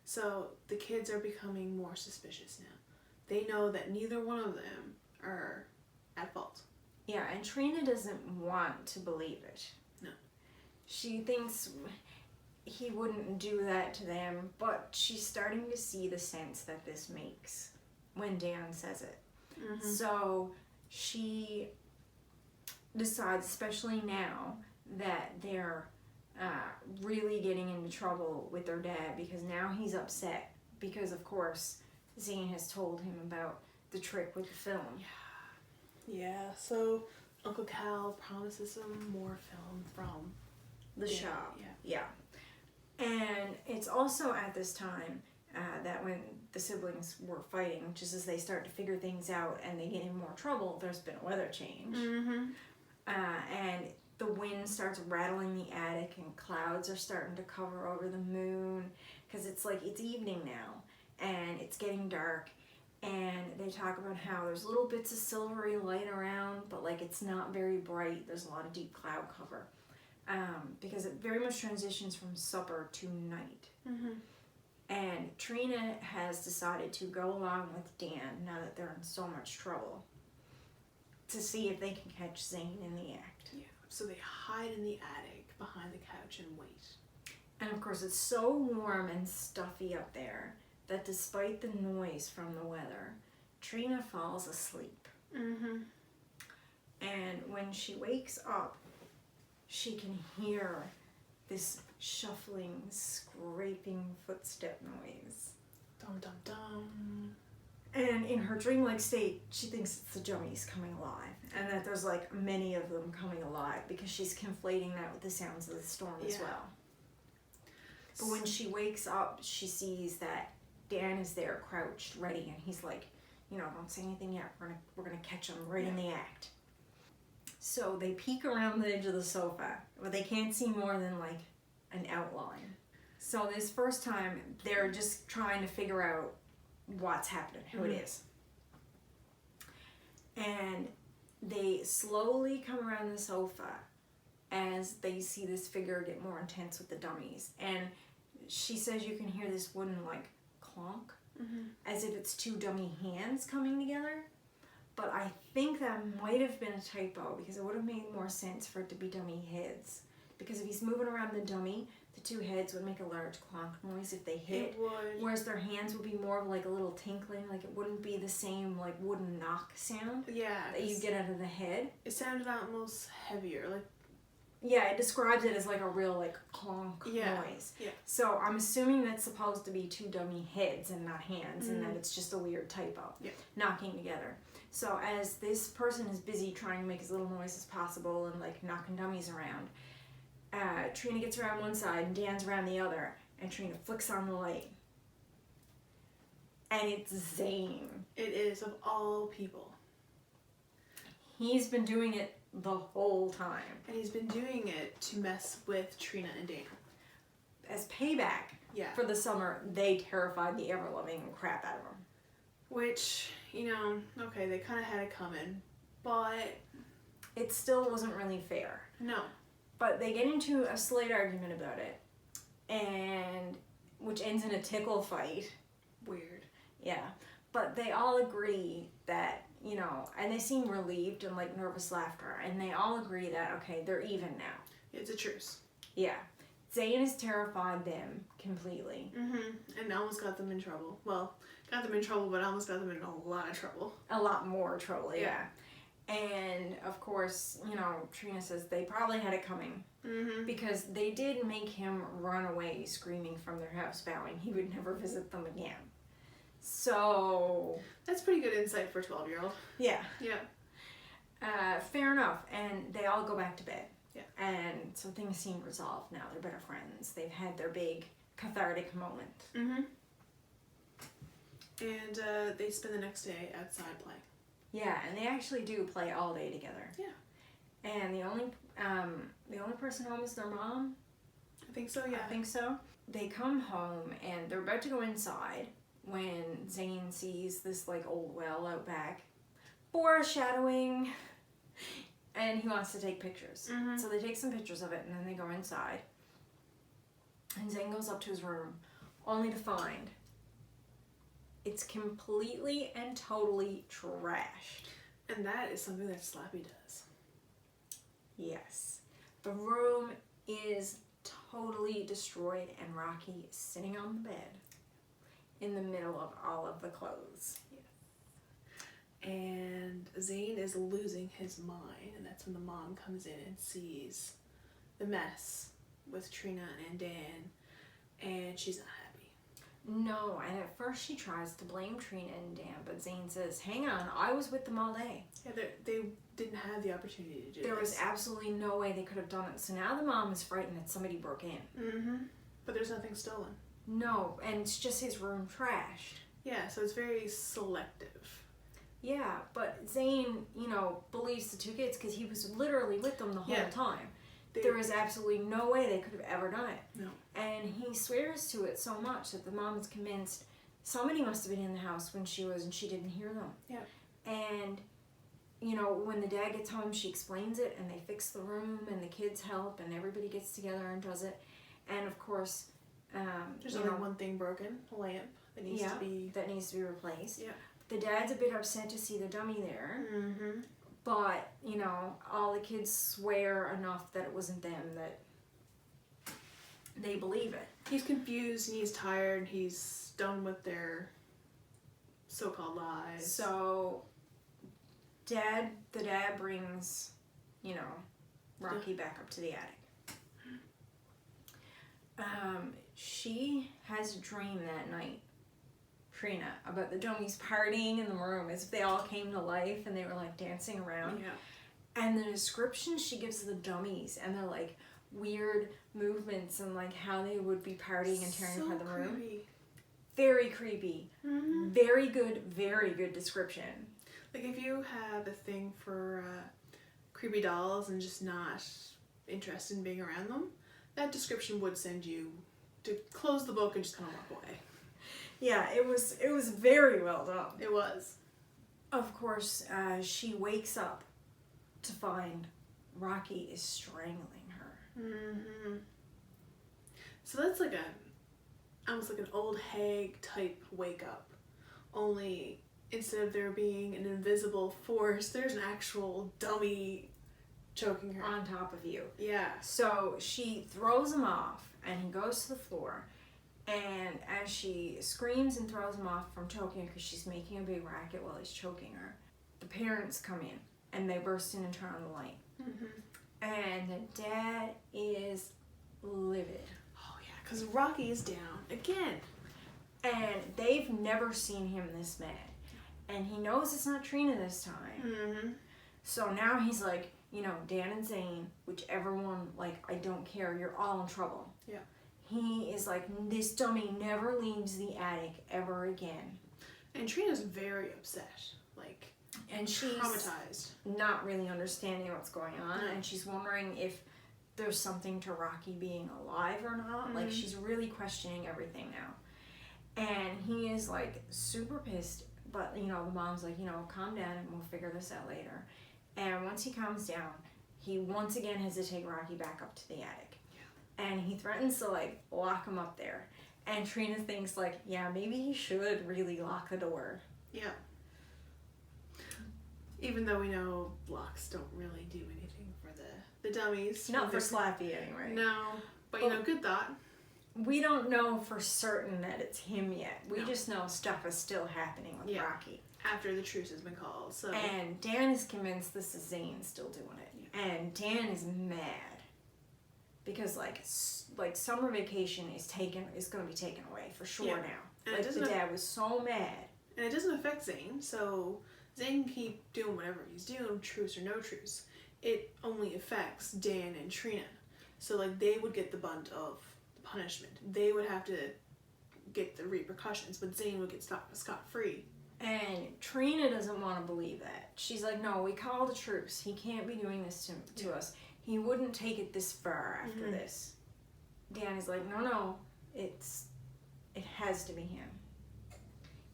So the kids are becoming more suspicious now. They know that neither one of them are at fault. Yeah, and Trina doesn't want to believe it. No. She thinks he wouldn't do that to them, but she's starting to see the sense that this makes when Dan says it. Mm-hmm. So she decides, especially now, that they're really getting into trouble with their dad, because now he's upset because, of course, Zane has told him about the trick with the film. Yeah, so Uncle Cal promises him more film from the shop. Yeah. And it's also at this time that when the siblings were fighting, just as they start to figure things out and they get in more trouble, there's been a weather change. Mm-hmm. And the wind starts rattling the attic, and clouds are starting to cover over the moon, because it's like it's evening now and it's getting dark. And they talk about how there's little bits of silvery light around, but like it's not very bright. There's a lot of deep cloud cover, because it very much transitions from supper to night. Mm-hmm. And Trina has decided to go along with Dan, now that they're in so much trouble, to see if they can catch Zane in the act. Yeah. So they hide in the attic behind the couch and wait. And of course it's so warm and stuffy up there that despite the noise from the weather, Trina falls asleep. Mm-hmm. And when she wakes up, she can hear this shuffling, scraping footstep noise. Dum dum dum. And in her dreamlike state, she thinks it's the dummies coming alive, and that there's like many of them coming alive because she's conflating that with the sounds of the storm as well. But when she wakes up, she sees that Dan is there, crouched, ready, and he's like, you know, don't say anything yet. We're gonna catch him right in the act. So they peek around the edge of the sofa, but they can't see more than like an outline. So this first time, they're just trying to figure out what's happening, who it is. And they slowly come around the sofa as they see this figure get more intense with the dummies. And she says you can hear this wooden like clonk, as if it's two dummy hands coming together. But I think that might have been a typo, because it would have made more sense for it to be dummy heads. Because if he's moving around the dummy, the two heads would make a large clonk noise if they hit. It would. Whereas their hands would be more of like a little tinkling, like it wouldn't be the same like wooden knock sound that you get out of the head. It sounded almost heavier, like. Yeah, it describes it as like a real like clonk noise. Yeah. So I'm assuming that's supposed to be two dummy heads and not hands, and that it's just a weird typo. Yeah. Knocking together. So as this person is busy trying to make as little noise as possible and like knocking dummies around, Trina gets around one side and Dan's around the other, and Trina flicks on the light. And it's Zane. It is, of all people. He's been doing it the whole time. And he's been doing it to mess with Trina and Dan. As payback for the summer, they terrified the ever-loving crap out of him. Which, you know, okay, they kind of had it coming, but... It still wasn't really fair. No. But they get into a slight argument about it, and which ends in a tickle fight. Weird. Yeah. But they all agree that, you know, and they seem relieved and like nervous laughter, and they all agree that, okay, they're even now. It's a truce. Yeah. Zane has terrified them completely. And almost got them in trouble. Well, got them in trouble, but almost got them in a lot of trouble. A lot more trouble, yeah. And of course, you know, Trina says they probably had it coming. Because they did make him run away screaming from their house, vowing he would never visit them again. So... That's pretty good insight for a 12-year-old. Yeah. Yeah. Fair enough. And they all go back to bed. Yeah. And so things seem resolved now. They're better friends. They've had their big cathartic moment. And they spend the next day outside playing. Yeah, and they actually do play all day together. Yeah. And the only person home is their mom. I think so, yeah. I think so. They come home and they're about to go inside when Zane sees this like old well out back. Foreshadowing. And he wants to take pictures. So they take some pictures of it and then they go inside. And Zane goes up to his room only to find it's completely and totally trashed. And that is something that Slappy does. Yes. The room is totally destroyed and Rocky is sitting on the bed in the middle of all of the clothes. And Zane is losing his mind, and that's when the mom comes in and sees the mess with Trina and Dan, and she's not happy. No, and at first she tries to blame Trina and Dan, but Zane says, hang on, I was with them all day. Yeah, they didn't have the opportunity to do There this. was absolutely no way they could have done it. So now the mom is frightened that somebody broke in. But there's nothing stolen. No, and it's just his room trashed. Yeah, so it's very selective. Yeah, but Zane, you know, believes the two kids because he was literally with them the whole time. There was absolutely no way they could have ever done it. No. And he swears to it so much that the mom is convinced somebody must have been in the house when she was and she didn't hear them. Yeah. And, you know, when the dad gets home, she explains it and they fix the room and the kids help and everybody gets together and does it. And, of course, There's only one thing broken, a lamp that needs to be... that needs to be replaced. Yeah. The dad's a bit upset to see the dummy there. Mm-hmm. But, you know, all the kids swear enough that it wasn't them that they believe it. He's confused and he's tired and he's done with their so-called lies. So, the dad brings, you know, Rocky back up to the attic. She has a dream that night, Trina, about the dummies partying in the room as if they all came to life and they were like dancing around. Yeah. And the description she gives of the dummies and their like weird movements and like how they would be partying and tearing apart the room. Very creepy. Mm-hmm. Very good description. Like if you have a thing for creepy dolls and just not interested in being around them, that description would send you to close the book and just kind of walk away. Yeah, it was very well done. It was. Of course, she wakes up to find Rocky is strangling her. Mm-hmm. So that's like almost like an old hag type wake up. Only instead of there being an invisible force, there's an actual dummy choking her. On top of you. Yeah. So she throws him off and he goes to the floor. And as she screams and throws him off from choking her because she's making a big racket while he's choking her, the parents come in and they burst in and turn on the light. Mm-hmm. And the dad is livid. Oh yeah, because Rocky is down again. And they've never seen him this mad. And he knows it's not Trina this time. Mm-hmm. So now he's like, you know, Dan and Zane, whichever one, like, I don't care, you're all in trouble. Yeah. He is like, this dummy never leaves the attic ever again. And Trina's very upset. Like, and she's traumatized. Not really understanding what's going on. No. And she's wondering if there's something to Rocky being alive or not. Mm-hmm. Like, she's really questioning everything now. And he is like super pissed. But, you know, the mom's like, you know, calm down and we'll figure this out later. And once he calms down, he once again has to take Rocky back up to the attic. Yeah. And he threatens to, like, lock him up there. And Trina thinks, like, yeah, maybe he should really lock the door. Yeah. Even though we know locks don't really do anything for the dummies. Not for Slappy, anyway. No. But, you know, good thought. We don't know for certain that it's him yet. We No. just know stuff is still happening with Rocky. After the truce has been called, so... And Dan is convinced this is Zane still doing it. Yeah. And Dan is mad. Because, like summer vacation is going to be taken away for sure now. And like, the dad was so mad. And it doesn't affect Zane, so Zane can keep doing whatever he's doing, truce or no truce. It only affects Dan and Trina. So, like, they would get the brunt of the punishment. They would have to get the repercussions, but Zane would get scot-free. And Trina doesn't want to believe that. She's like, no, we called a truce. He can't be doing this to us. He wouldn't take it this far after this. Dan is like, no, it has to be him.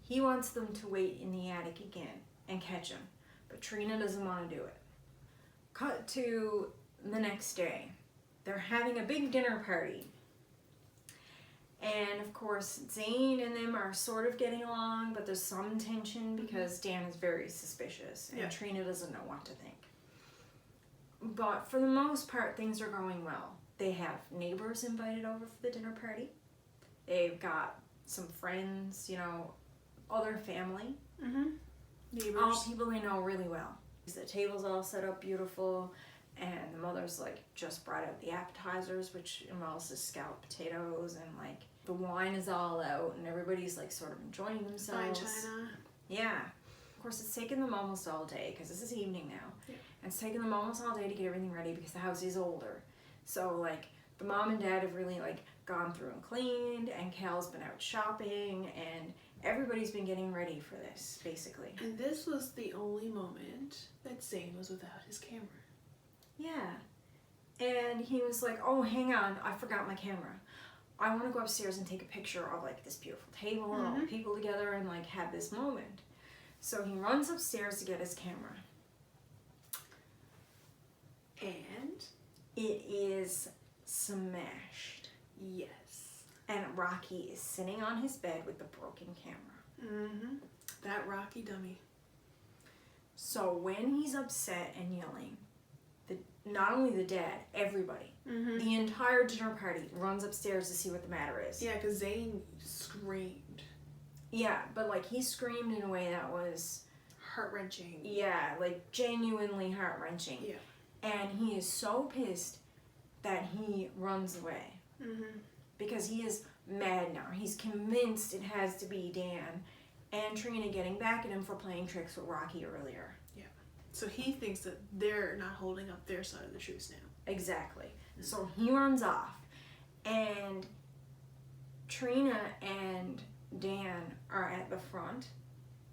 He wants them to wait in the attic again and catch him. But Trina doesn't want to do it. Cut to the next day. They're having a big dinner party. And, of course, Zane and them are sort of getting along, but there's some tension because Dan is very suspicious and Trina doesn't know what to think. But for the most part, things are going well. They have neighbors invited over for the dinner party. They've got some friends, you know, other family. Mm-hmm. Neighbors. All people they know really well. The table's all set up beautiful. And the mother's, like, just brought out the appetizers, which involves the scalloped potatoes, and, like, the wine is all out, and everybody's, like, sort of enjoying themselves. Fine china. Yeah. Of course, it's taken them almost all day, because this is evening now. Yeah. And it's taken them almost all day to get everything ready, because the house is older. So, like, the mom and dad have really, like, gone through and cleaned, and Cal's been out shopping, and everybody's been getting ready for this, basically. And this was the only moment that Zane was without his camera. Yeah. And he was like, oh, hang on, I forgot my camera. I want to go upstairs and take a picture of, like, this beautiful table and all the people together and, like, have this moment. So he runs upstairs to get his camera. And it is smashed. Yes. And Rocky is sitting on his bed with the broken camera. That Rocky dummy. So when he's upset and yelling, not only the dad, everybody, the entire dinner party runs upstairs to see what the matter is. Yeah, because Zane screamed. Yeah, but like he screamed in a way that was heart-wrenching. Yeah, like genuinely heart-wrenching. Yeah. And he is so pissed that he runs away. Because he is mad now. He's convinced it has to be Dan and Trina getting back at him for playing tricks with Rocky earlier. Yeah. So he thinks that they're not holding up their side of the truth now. Exactly. So he runs off. And Trina and Dan are at the front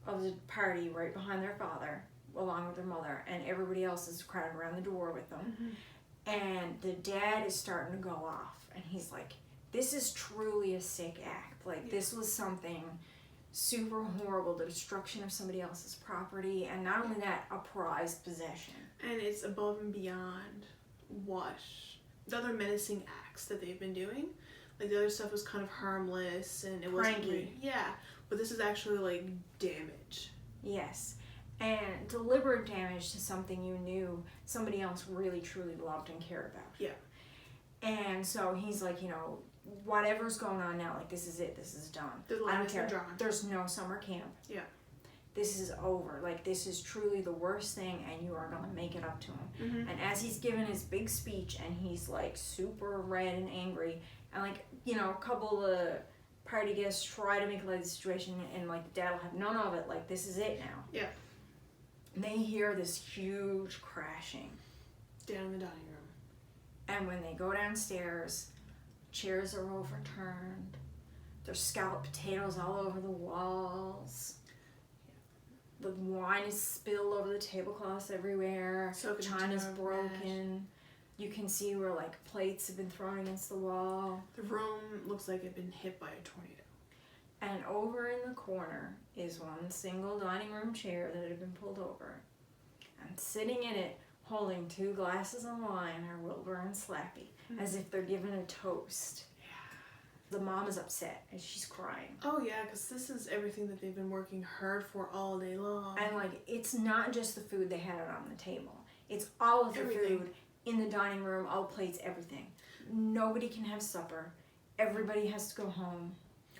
of the party right behind their father, along with their mother, and everybody else is crowded around the door with them. And the dad is starting to go off. And he's like, this is truly a sick act. Like, this was something super horrible, the destruction of somebody else's property, and not only that, a prized possession. And it's above and beyond what the other menacing acts that they've been doing. Like, the other stuff was kind of harmless, and it wasn't Pranky. Yeah, but this is actually, like, damage. Yes. And deliberate damage to something you knew somebody else really, truly loved and cared about. Yeah. And so he's like, you know, whatever's going on now, like, this is it, this is done. The I line don't has care. been drawn. There's no summer camp. Yeah. This is over. Like, this is truly the worst thing, and you are going to make it up to him. And as he's giving his big speech, and he's, like, super red and angry, and, like, you know, a couple of the party guests try to make light of the situation, and, like, the dad will have none of it. Like, this is it now. Yeah. And they hear this huge crashing. Down in the dining room. And when they go downstairs, chairs are overturned. There's scalloped potatoes all over the walls. The wine is spilled over the tablecloths everywhere. China's broken. You can see where, like, plates have been thrown against the wall. The room looks like it had been hit by a tornado. And over in the corner is one single dining room chair that had been pulled over. And sitting in it, holding 2 glasses of wine, are Wilbur and Slappy, as if they're giving a toast. Yeah. The mom is upset, and she's crying. Oh, yeah, because this is everything that they've been working hard for all day long. And, like, it's not just the food they had on the table. It's all of the food in the dining room, all the plates, everything. Nobody can have supper. Everybody has to go home.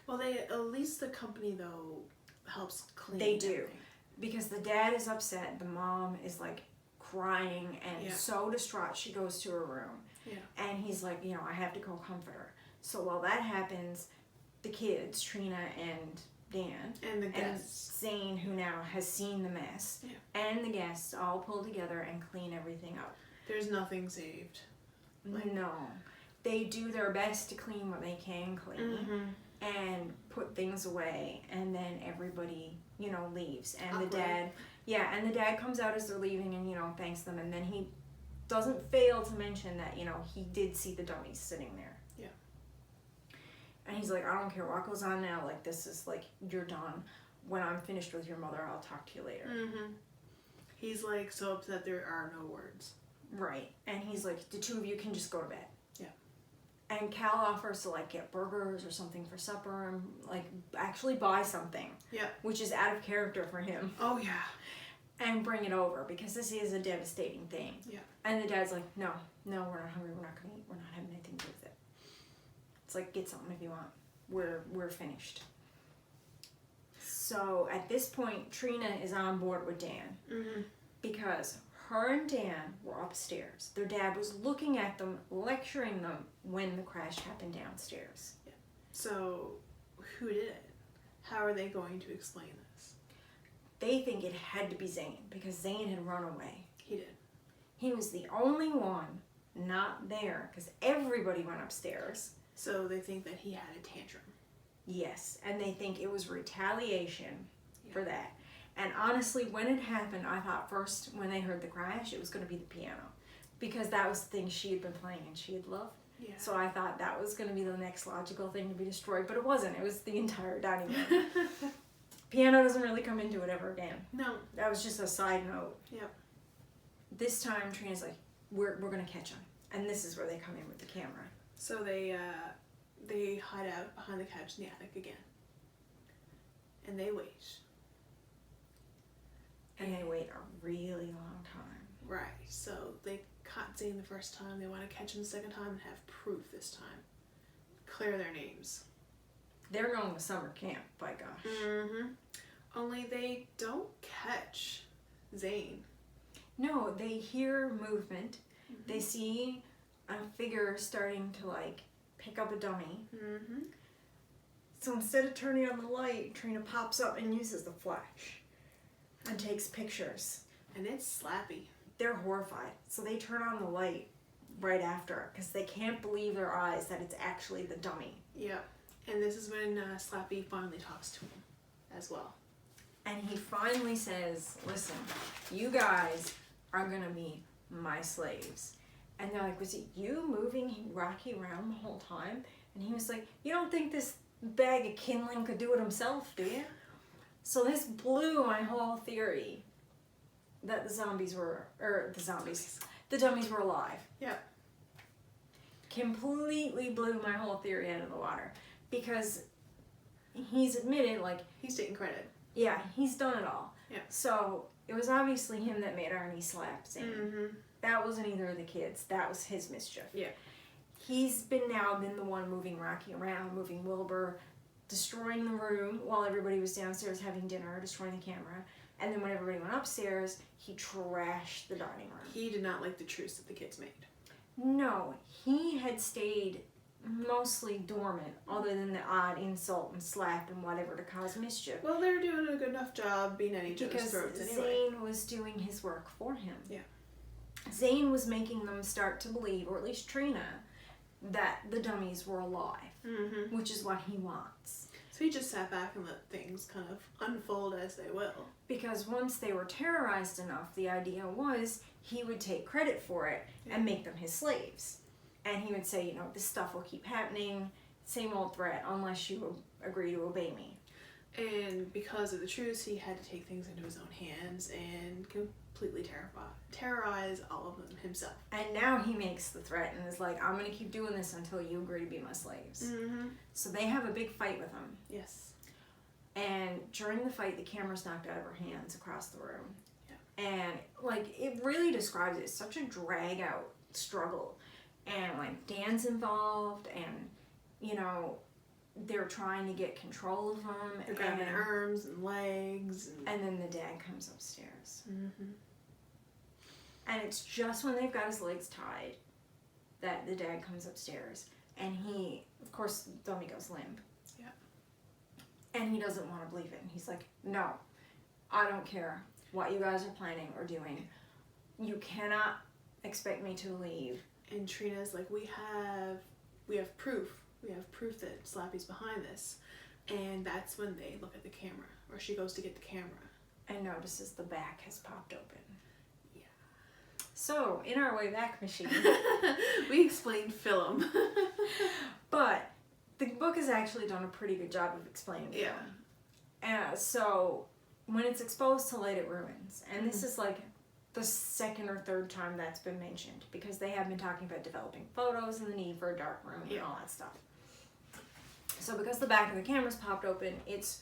Well, at least the company, though, helps clean. They do. everything. Because the dad is upset. The mom is, like, crying and so distraught she goes to her room. Yeah. And he's like, you know, I have to go comfort her. So while that happens, the kids, Trina and Dan, and the guests, and Zane, who now has seen the mess, and the guests all pull together and clean everything up. There's nothing saved. No. They do their best to clean what they can clean and put things away, and then everybody, you know, leaves. And the dad comes out as they're leaving and, you know, thanks them, and then he doesn't fail to mention that, you know, he did see the dummies sitting there. Yeah. And he's like, I don't care what goes on now, like, this is, like, you're done. When I'm finished with your mother, I'll talk to you later. He's, like, so upset there are no words. Right. And he's like, the 2 of you can just go to bed. Yeah. And Cal offers to, like, get burgers or something for supper and, like, actually buy something. Yeah. Which is out of character for him. Oh, yeah. And bring it over, because this is a devastating thing. Yeah. And the dad's like, no, we're not hungry, we're not gonna eat, we're not having anything to do with it. It's like, get something if you want. We're finished. So at this point, Trina is on board with Dan. Because her and Dan were upstairs. Their dad was looking at them, lecturing them when the crash happened downstairs. Yeah. So, who did it? How are they going to explain this? They think it had to be Zane, because Zane had run away. He did. He was the only one not there, because everybody went upstairs. So they think that he had a tantrum. Yes, and they think it was retaliation for that. And honestly, when it happened, I thought first, when they heard the crash, it was going to be the piano. Because that was the thing she had been playing and she had loved. Yeah. So I thought that was going to be the next logical thing to be destroyed, but it wasn't. It was the entire dining room. Piano doesn't really come into it ever again. No. That was just a side note. Yep. This time, Trina's like, we're going to catch him. And this is where they come in with the camera. So they they hide out behind the couch in the attic again. And they wait. And they wait a really long time. Right. So they caught Zane the first time. They want to catch him the second time and have proof this time. Clear their names. They're going to summer camp, by gosh. Mm-hmm. Only they don't catch Zane. No, they hear movement. Mm-hmm. They see a figure starting to like pick up a dummy. Mm-hmm. So instead of turning on the light, Trina pops up and uses the flash and takes pictures. And it's Slappy. They're horrified. So they turn on the light right after because they can't believe their eyes that it's actually the dummy. Yeah. And this is when Slappy finally talks to him as well. And he finally says, listen, you guys are going to be my slaves. And they're like, was it you moving Rocky around the whole time? And he was like, you don't think this bag of kindling could do it himself, do you? So this blew my whole theory that the dummies were alive. Yeah. Completely blew my whole theory out of the water. Because he's admitted, like... He's taking credit. Yeah, he's done it all. Yeah. So it was obviously him that made Arnie slap Zane. Mm-hmm. That wasn't either of the kids. That was his mischief. Yeah. He's been the one moving Rocky around, moving Wilbur, destroying the room while everybody was downstairs having dinner, destroying the camera. And then when everybody went upstairs, he trashed the dining room. He did not like the truce that the kids made. No, he had stayed mostly dormant, other than the odd insult and slap and whatever to cause mischief. Well, they're doing a good enough job being at each other's throats because anyway. Zane was doing his work for him. Yeah. Zane was making them start to believe, or at least Trina, that the dummies were alive, Mm-hmm. which is what he wants. So he just sat back and let things kind of unfold as they will. Because once they were terrorized enough, the idea was he would take credit for it and make them his slaves. And he would say, you know, this stuff will keep happening, same old threat, unless you agree to obey me. And because of the truce, he had to take things into his own hands and completely terrorize all of them himself. And now he makes the threat and is like, I'm going to keep doing this until you agree to be my slaves. Mm-hmm. So they have a big fight with him. Yes. And during the fight, the camera's knocked out of her hands across the room. Yeah. And, like, it really describes it as such a drag-out struggle. And, like, Dan's involved, and, you know, they're trying to get control of him. They're grabbing arms and legs. And then the dad comes upstairs. Mm-hmm. And it's just when they've got his legs tied that the dad comes upstairs. And he, of course, dummy goes limp. Yeah. And he doesn't want to believe it. And he's like, no, I don't care what you guys are planning or doing. You cannot expect me to leave. And Trina's like, we have proof. We have proof that Slappy's behind this. And that's when they look at the camera, or she goes to get the camera. And notices the back has popped open. Yeah. So, in our way back machine. We explained film. But the book has actually done a pretty good job of explaining film. Yeah. So, when it's exposed to light, it ruins. And this is like the second or third time that's been mentioned, because they have been talking about developing photos and the need for a dark room and all that stuff. So because the back of the camera's popped open, its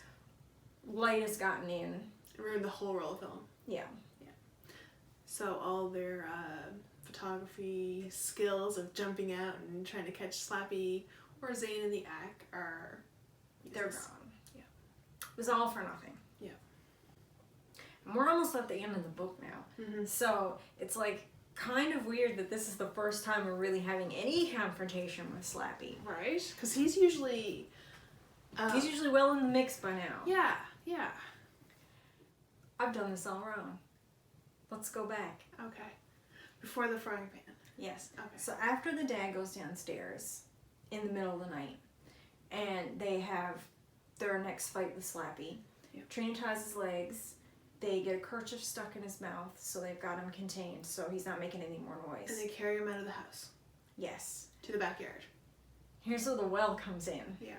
light has gotten in. It ruined the whole roll of film. Yeah. Yeah. So all their photography skills of jumping out and trying to catch Slappy or Zane in the act are... They're gone. Yeah. It was all for nothing. Yeah. And we're almost at the end of the book now. Mm-hmm. So it's like kind of weird that this is the first time we're really having any confrontation with Slappy. Right? Because he's usually... He's usually well in the mix by now. Yeah, yeah. I've done this all wrong. Let's go back. Okay. Before the frying pan. Yes. Okay. So after the dad goes downstairs in the middle of the night, and they have their next fight with Slappy, Trina ties his legs. They get a kerchief stuck in his mouth, so they've got him contained, so he's not making any more noise. And they carry him out of the house. Yes. To the backyard. Here's where the well comes in. Yeah.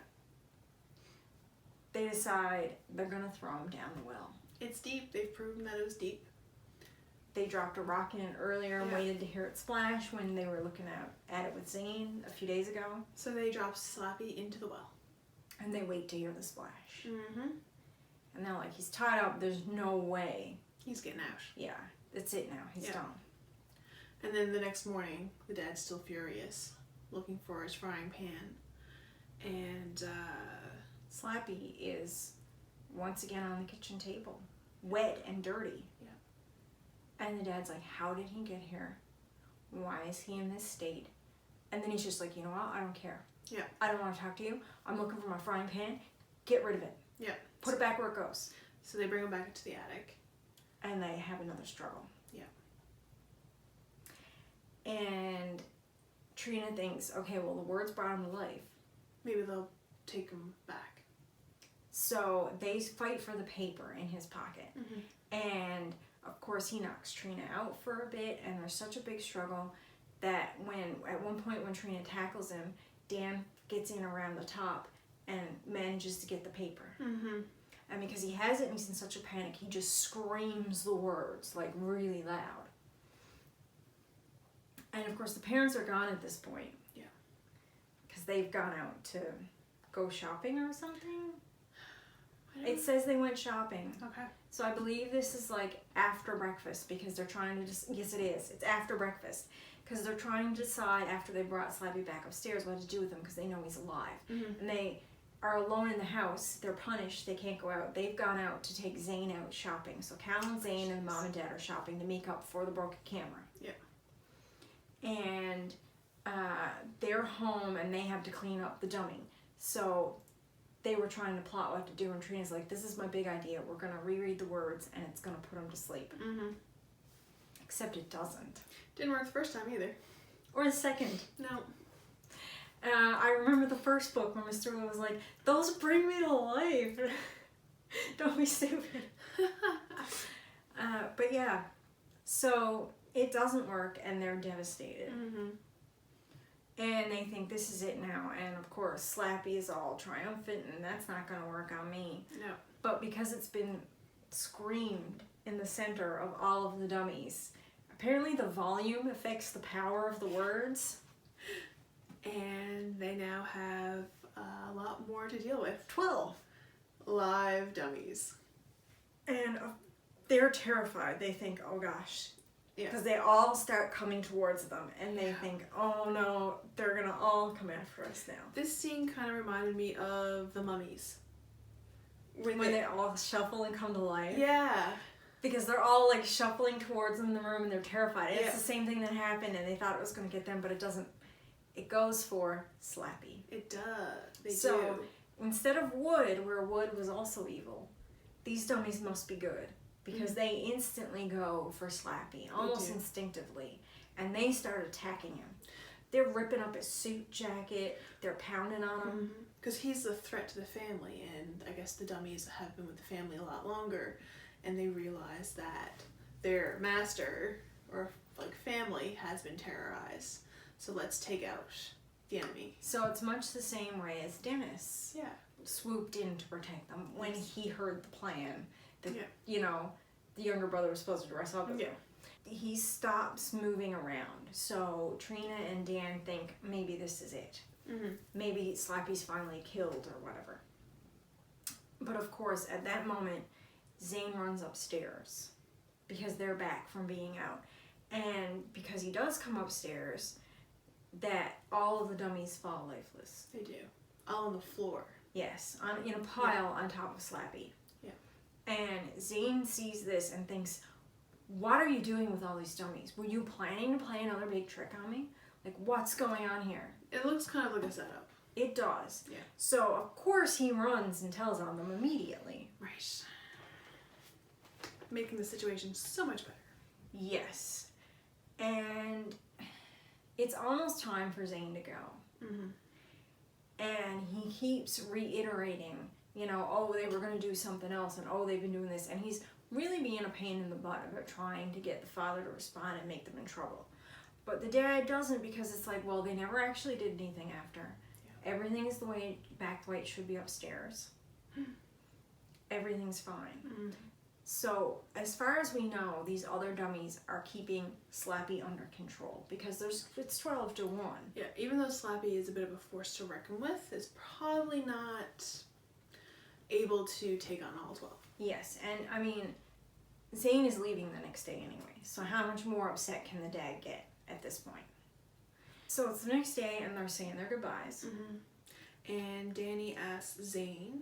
They decide they're going to throw him down the well. It's deep. They've proven that it was deep. they dropped a rock in it earlier and Yeah. waited to hear it splash when they were looking at it with Zane a few days ago. So they drop Slappy into the well. And they wait to hear the splash. Mm-hmm. And they're like, he's tied up. There's no way. He's getting out. Yeah, that's it now. He's done. And then the next morning, the dad's still furious, looking for his frying pan. And Slappy is once again on the kitchen table, wet and dirty. Yeah. And the dad's like, how did he get here? Why is he in this state? And then he's just like, you know what? I don't care. Yeah. I don't want to talk to you. I'm looking for my frying pan. Get rid of it. Yeah. Put it back where it goes. So they bring him back into the attic. And they have another struggle. Yeah. And Trina thinks, okay, well, the words brought him to life. Maybe they'll take him back. So they fight for the paper in his pocket. Mm-hmm. And, of course, he knocks Trina out for a bit. And there's such a big struggle that at one point when Trina tackles him, Dan gets in around the top and manages to get the paper. Mm-hmm. And because he has it and he's in such a panic, he just screams the words, like, really loud. And, of course, the parents are gone at this point. Yeah. Because they've gone out to go shopping or something. It says they went shopping. Okay. So I believe this is, like, after breakfast because they're trying to just... Yes, it is. It's after breakfast. Because they're trying to decide after they brought Slappy back upstairs what to do with him because they know he's alive. Mm-hmm. And they are alone in the house. They're punished. They can't go out. They've gone out to take Zane out shopping. So Cal and Zane and mom and dad are shopping to make up for the broken camera. Yeah. And they're home and they have to clean up the dummy. So they were trying to plot what to do and Trina's like, this is my big idea. We're going to reread the words and it's going to put him to sleep. Mm-hmm. Except it doesn't. Didn't work the first time either. Or the second. No. I remember the first book when Mr. Wu was like, those bring me to life. Don't be stupid. But yeah, so it doesn't work and they're devastated. Mm-hmm. And they think this is it now. And of course, Slappy is all triumphant and that's not going to work on me. No. But because it's been screamed in the center of all of the dummies, apparently the volume affects the power of the words. And they now have a lot more to deal with. 12. Live dummies. And they're terrified. They think, oh gosh. Yeah. Because they all start coming towards them. And they think, oh no, they're going to all come after us now. This scene kind of reminded me of the Mummies. When they all shuffle and come to life. Yeah. Because they're all like shuffling towards them in the room and they're terrified. And Yeah. it's the same thing that happened and they thought it was going to get them, but it doesn't. It goes for Slappy. It does. They So, do. instead of Wood, where Wood was also evil, these dummies must be good. Because they instantly go for Slappy, almost instinctively. And they start attacking him. They're ripping up his suit jacket. They're pounding on him. Because he's a threat to the family, and I guess the dummies have been with the family a lot longer, and they realize that their master, or like family, has been terrorized. So let's take out the enemy. So it's much the same way as Dennis Yeah. swooped in to protect them when he heard the plan that, Yeah. you know, the younger brother was supposed to dress up as Yeah. him. He stops moving around. So Trina and Dan think maybe this is it. Mm-hmm. Maybe Slappy's finally killed or whatever. But of course, at that moment, Zane runs upstairs because they're back from being out. And because he does come upstairs, that all of the dummies fall lifeless. They do. All on the floor. Yes, in a pile on top of Slappy. Yeah. And Zane sees this and thinks, what are you doing with all these dummies? Were you planning to play another big trick on me? Like, what's going on here? It looks kind of like a setup. It does. Yeah. So, of course, he runs and tells on them immediately. Right. Making the situation so much better. Yes. And it's almost time for Zane to go. Mm-hmm. And he keeps reiterating, you know, oh, they were going to do something else, and oh, they've been doing this. And he's really being a pain in the butt about trying to get the father to respond and make them in trouble. But the dad doesn't because it's like, well, they never actually did anything after. Yeah. Everything is back the way it should be upstairs. Everything's fine. Mm-hmm. So as far as we know, these other dummies are keeping Slappy under control because it's 12 to 1. Yeah, even though Slappy is a bit of a force to reckon with, is probably not able to take on all 12. Yes, and I mean, Zane is leaving the next day anyway, so how much more upset can the dad get at this point? So it's the next day and they're saying their goodbyes. And Danny asks Zane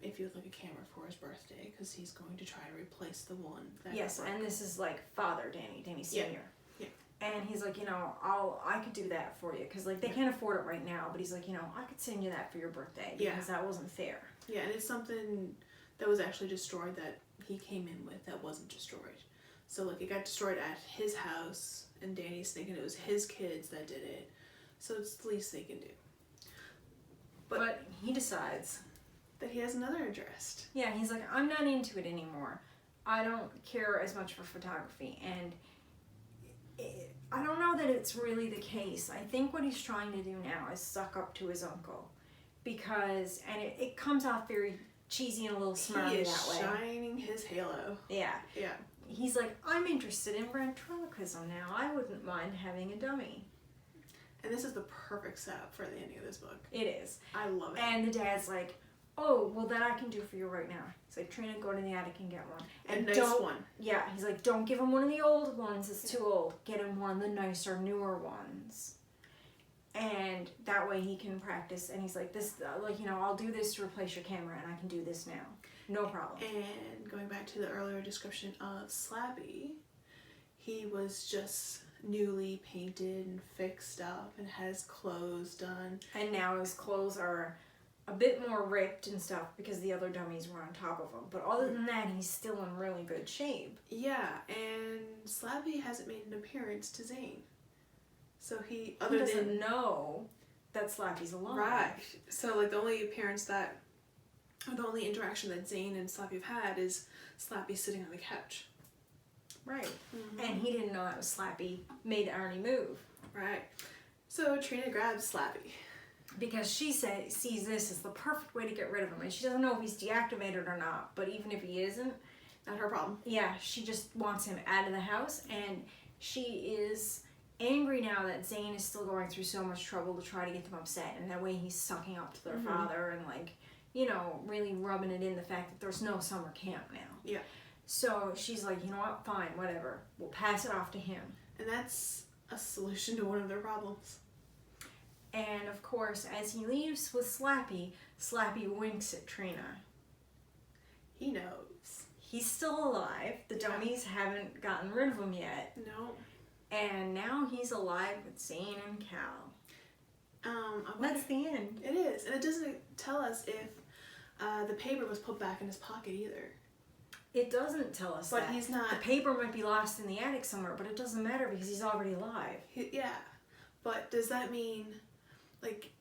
if he would like a camera for his birthday because he's going to try to replace the one that Yes, and this is like Father Danny Sr. Yeah. And he's like, I could do that for you because like they can't afford it right now, but he's like, I could send you that for your birthday because that wasn't fair. Yeah, and it's something that was actually destroyed that he came in with that wasn't destroyed. So like it got destroyed at his house and Danny's thinking it was his kids that did it. So it's the least they can do. But he decides that he has another interest. Yeah, he's like, I'm not into it anymore. I don't care as much for photography. And I don't know that it's really the case. I think what he's trying to do now is suck up to his uncle. Because, and it comes off very cheesy and a little smarmy that way. He is shining his halo. Yeah. Yeah. He's like, I'm interested in ventriloquism now. I wouldn't mind having a dummy. And this is the perfect setup for the ending of this book. It is. I love it. And the dad's like, oh, well, that I can do for you right now. He's like, Trina, go to the attic and get one. And a nice one. Yeah, he's like, don't give him one of the old ones. It's too old. Get him one of the nicer, newer ones. And that way he can practice. And he's like, I'll do this to replace your camera, and I can do this now. No problem. And going back to the earlier description of Slappy, he was just newly painted and fixed up and has clothes done. And now his clothes are a bit more ripped and stuff because the other dummies were on top of him. But other than that, he's still in really good shape. Yeah, and Slappy hasn't made an appearance to Zane. So he doesn't know that Slappy's alive. Right. So like the only interaction that Zane and Slappy have had is Slappy sitting on the couch. Right. And he didn't know that was Slappy made Arnie move. Right. So Trina grabs Slappy. Because she sees this as the perfect way to get rid of him. And she doesn't know if he's deactivated or not. But even if he isn't, not her problem. Yeah, she just wants him out of the house. And she is angry now that Zane is still going through so much trouble to try to get them upset. And that way he's sucking up to their father and like, really rubbing it in the fact that there's no summer camp now. Yeah. So she's like, you know what, fine, whatever. We'll pass it off to him. And that's a solution to one of their problems. And of course, as he leaves with Slappy, Slappy winks at Trina. He knows. He's still alive. The dummies haven't gotten rid of him yet. No. And now he's alive with Zane and Cal. That's the end. It is. And it doesn't tell us if the paper was put back in his pocket either. It doesn't tell us that. But he's not. The paper might be lost in the attic somewhere, but it doesn't matter because he's already alive. Yeah. But does that mean, like,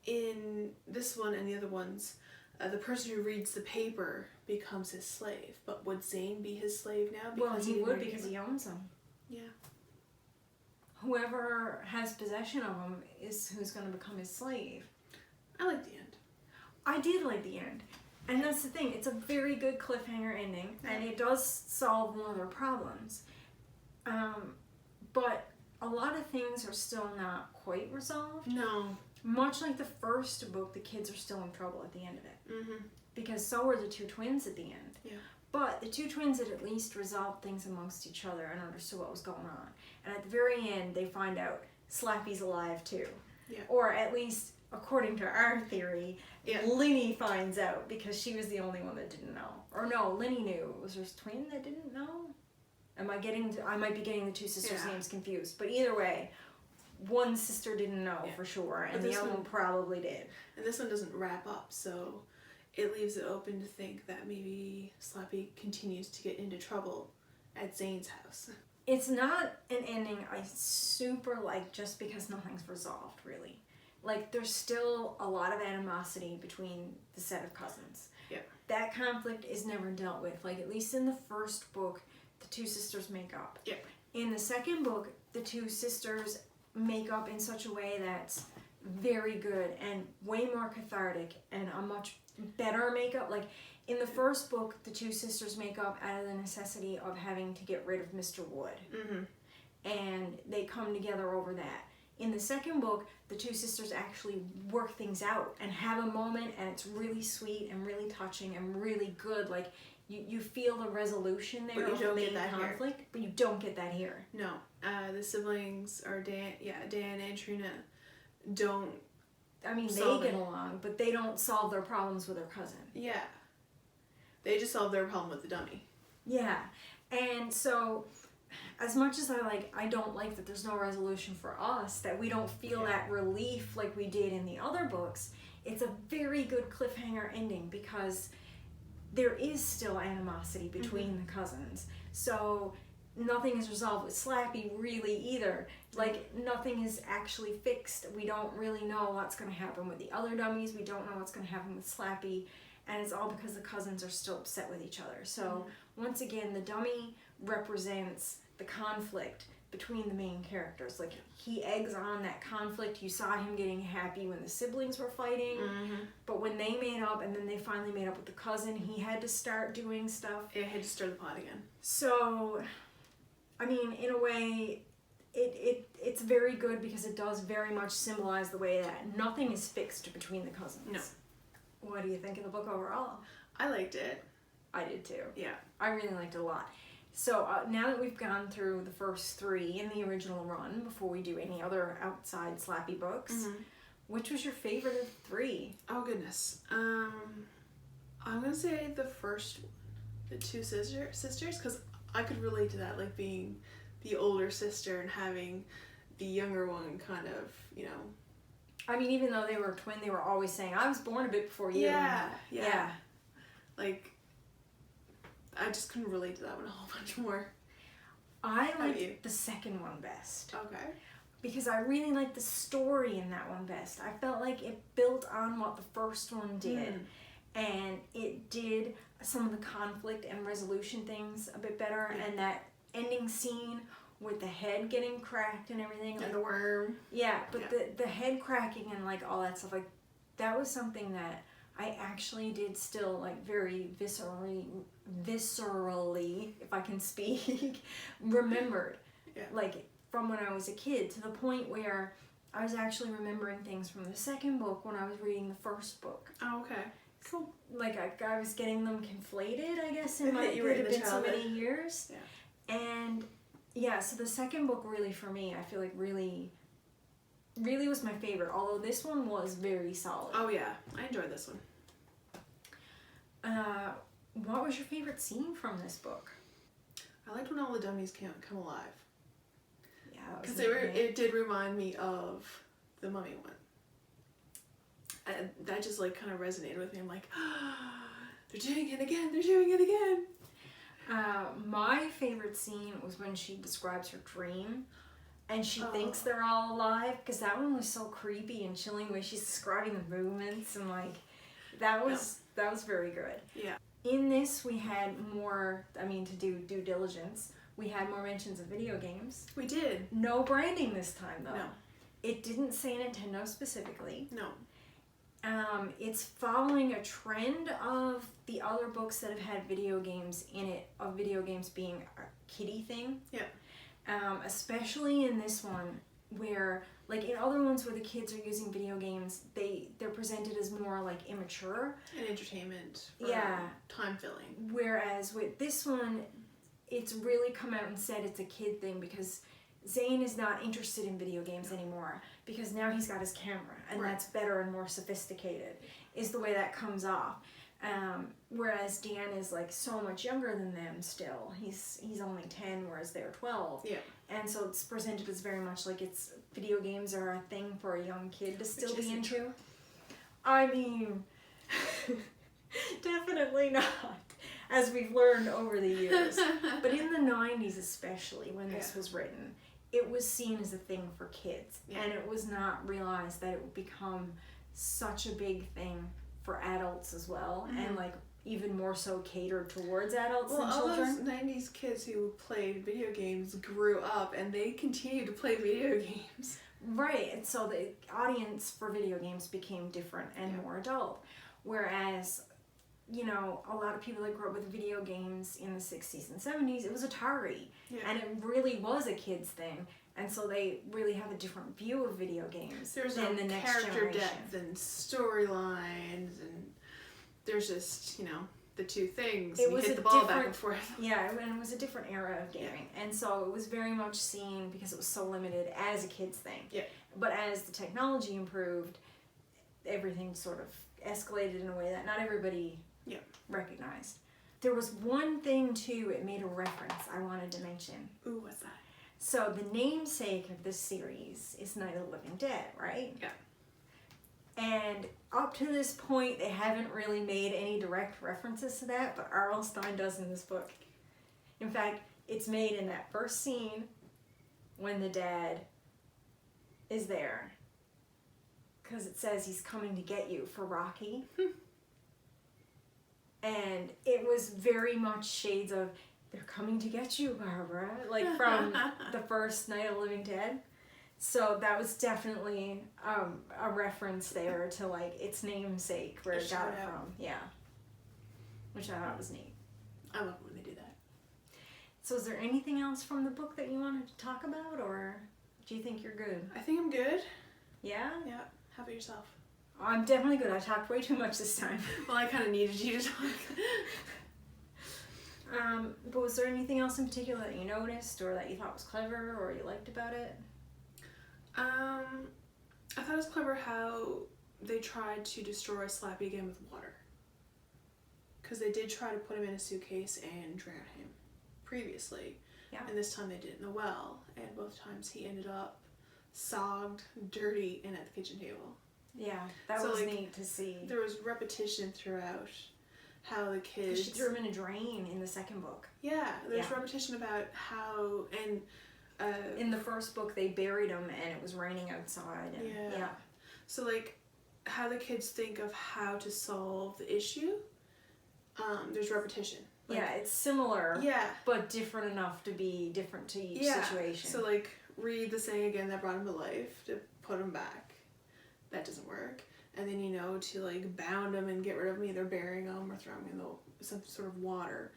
in this one and the other ones, the person who reads the paper becomes his slave? But would Zane be his slave now? Well, he would because he owns him. Yeah. Whoever has possession of him is who's going to become his slave. I like the end. I did like the end. And that's the thing. It's a very good cliffhanger ending. And it does solve one of their problems. But a lot of things are still not quite resolved. No. Much like the first book, the kids are still in trouble at the end of it. Mm-hmm. Because so were the two twins at the end. Yeah. But the two twins had at least resolved things amongst each other and understood what was going on. And at the very end, they find out Slappy's alive too. Yeah. Or at least, according to our theory, yeah. Linny finds out because she was the only one that didn't know. Or no, Linny knew. Was there a twin that didn't know? I might be getting the two sisters' names confused. But either way, one sister didn't know for sure, and the other one probably did. And this one doesn't wrap up, so it leaves it open to think that maybe Slappy continues to get into trouble at Zane's house. It's not an ending I super like just because nothing's resolved, really. Like, there's still a lot of animosity between the set of cousins. Yeah. That conflict is never dealt with. Like, at least in the first book, the two sisters make up. Yeah. In the second book, the two sisters make up in such a way that's very good and way more cathartic and a much better makeup. Like, In the first book, the two sisters make up out of the necessity of having to get rid of Mr. Wood. And they come together over that. In the second book, the two sisters actually work things out and have a moment, and it's really sweet and really touching and really good. Like, you feel the resolution there of the main conflict, but you don't get that here. No. The siblings are Dan and Trina don't. I mean, they get along, but they don't solve their problems with their cousin. Yeah. They just solve their problem with the dummy. Yeah. And so, as much as I don't like that there's no resolution for us, that we don't feel that relief like we did in the other books, it's a very good cliffhanger ending because there is still animosity between the cousins. So nothing is resolved with Slappy really either. Like, nothing is actually fixed. We don't really know what's going to happen with the other dummies. We don't know what's going to happen with Slappy. And it's all because the cousins are still upset with each other. So once again, the dummy represents the conflict between the main characters. Like, he eggs on that conflict. You saw him getting happy when the siblings were fighting, but when they made up and then they finally made up with the cousin, he had to start doing stuff. Yeah, he had to stir the pot again. So, I mean, in a way, it's very good because it does very much symbolize the way that nothing is fixed between the cousins. No. What do you think of the book overall? I liked it. I did too. Yeah. I really liked it a lot. So now that we've gone through the first 3 in the original run, before we do any other outside Slappy books, which was your favorite of 3? Oh goodness. I'm gonna say the first one, the two sisters, because I could relate to that, like being the older sister and having the younger one kind of, you know. I mean, even though they were twin, they were always saying, "I was born a bit before you." Yeah. Like, I just couldn't relate to that one a whole bunch more. I liked the second one best. Okay. Because I really liked the story in that one best. I felt like it built on what the first one did. And it did some of the conflict and resolution things a bit better. And that ending scene with the head getting cracked and everything. And the worm. Yeah, but the head cracking and like all that stuff, like, that was something that I actually did still, like, very viscerally, if I can speak, remembered. Yeah. Like, from when I was a kid, to the point where I was actually remembering things from the second book when I was reading the first book. Oh, okay. Cool. Like, I was getting them conflated, I guess, in my, it had been so many years. Yeah. And, yeah, so the second book really, for me, I feel like really was my favorite, although this one was very solid. Oh yeah, I enjoyed this one. What was your favorite scene from this book? I liked when all the dummies come alive. Yeah, because it did remind me of the Mummy one. And that just, like, kind of resonated with me. I'm like, they're doing it again, they're doing it again. My favorite scene was when she describes her dream. And she thinks they're all alive, because that one was so creepy and chilling, where she's describing the movements, and, like, that was very good. Yeah. In this, we had more, I mean, to do due diligence, we had more mentions of video games. We did. No branding this time, though. No. It didn't say Nintendo specifically. No. It's following a trend of the other books that have had video games in it, of video games being a kiddie thing. Yeah. Especially in this one, where, like, in other ones where the kids are using video games, they're presented as more, like, immature. And entertainment. Time filling. Whereas with this one, it's really come out and said it's a kid thing, because Zane is not interested in video games anymore, because now he's got his camera, and that's better and more sophisticated, is the way that comes off. Whereas Dan is, like, so much younger than them still. He's only 10, whereas they're 12. Yeah. And so it's presented as very much like it's video games are a thing for a young kid to still be into. I mean, definitely not, as we've learned over the years. But in the 90s especially, when this was written, it was seen as a thing for kids. Yeah. And it was not realized that it would become such a big thing for adults as well, and, like, even more so catered towards adults than children. All those 90s kids who played video games grew up, and they continue to play video games. Right, and so the audience for video games became different and more adult. Whereas you know, a lot of people that grew up with video games in the 60s and 70s, it was Atari. Yeah. And it really was a kid's thing. And so they really have a different view of video games There's than no the next character generation. depth and storylines, and there's just, you know, the two things. It You was hit a the ball back different- and forth. Yeah, and it was a different era of gaming. And so it was very much seen, because it was so limited, as a kid's thing. Yeah. But as the technology improved, everything sort of escalated in a way that not everybody Yeah. recognized. There was one thing, too, it made a reference I wanted to mention. Ooh, what's that? So the namesake of this series is Night of the Living Dead, right? Yeah. And up to this point, they haven't really made any direct references to that, but R.L. Stine does in this book. In fact, it's made in that first scene when the dad is there. Because it says he's coming to get you for Rocky. And it was very much shades of, they're coming to get you, Barbara. Like from the first Night of the Living Dead. So that was definitely a reference there to like its namesake, where it got it from. Yeah. Which I thought was neat. I love when they do that. So is there anything else from the book that you wanted to talk about, or do you think you're good? I think I'm good. Yeah? Yeah. How about yourself? I'm definitely good. I talked way too much this time. Well, I kind of needed you to talk. But was there anything else in particular that you noticed, or that you thought was clever, or you liked about it? I thought it was clever how they tried to destroy Slappy again with water. Because they did try to put him in a suitcase and drown him previously. Yeah. And this time they did it in the well. And both times he ended up sogged, dirty, and at the kitchen table. Yeah, that So, was like, neat to see. There was repetition throughout how the kids... She threw him in a drain in the second book. Yeah, there's Yeah. repetition about how... And in the first book, they buried him and it was raining outside. And, Yeah. So, like, how the kids think of how to solve the issue, there's repetition. Like, yeah, it's similar, yeah. but different enough to be different to each situation. So, like, read the saying again that brought him to life, to put him back. That doesn't work. And then, you know, to, like, bound him and get rid of him, either burying him or throwing him in some sort of water.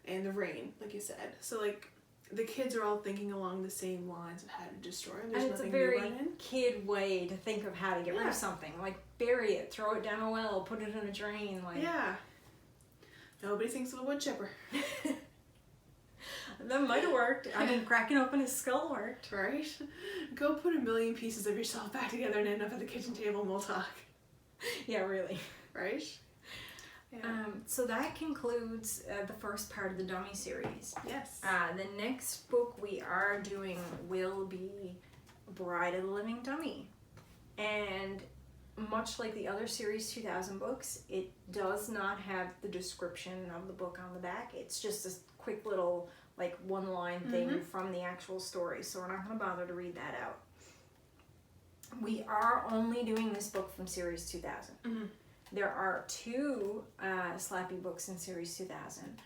And the rain, like you said. So, like, the kids are all thinking along the same lines of how to destroy him. There's and it's a nothing very new about him. kid way to think of how to get rid Yeah. of something. Like, bury it, throw it down a well, put it in a drain. Like, Yeah. Nobody thinks of a wood chipper. that might have worked. I mean, cracking open his skull worked. Right? Go put a million pieces of yourself back together and end up at the kitchen table and we'll talk. Yeah, really. Right? Yeah. So that concludes the first part of the Dummy series. Yes. The next book we are doing will be Bride of the Living Dummy. And much like the other Series 2000 books, it does not have the description of the book on the back. It's just a quick little, like, one-line thing from the actual story. So we're not going to bother to read that out. We are only doing this book from Series 2000. Mm-hmm. There are 2 Slappy books in Series 2000,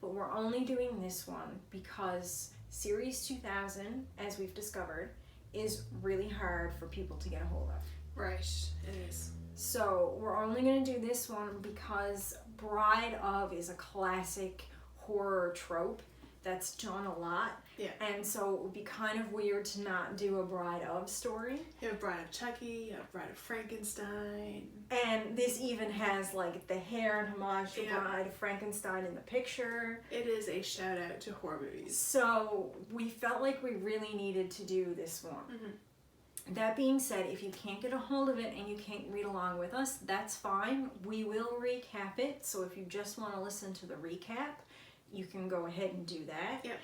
but we're only doing this one because Series 2000, as we've discovered, is really hard for people to get a hold of. Right. It is. So we're only going to do this one because Bride of is a classic horror trope that's done a lot. Yeah. And so it would be kind of weird to not do a Bride of story. You have Bride of Chucky, you have Bride of Frankenstein. And this even has like the hair and homage to Yeah. Bride of Frankenstein in the picture. It is a shout out to horror movies. So we felt like we really needed to do this one. Mm-hmm. That being said, if you can't get a hold of it and you can't read along with us, that's fine. We will recap it. So if you just want to listen to the recap, you can go ahead and do that. Yep.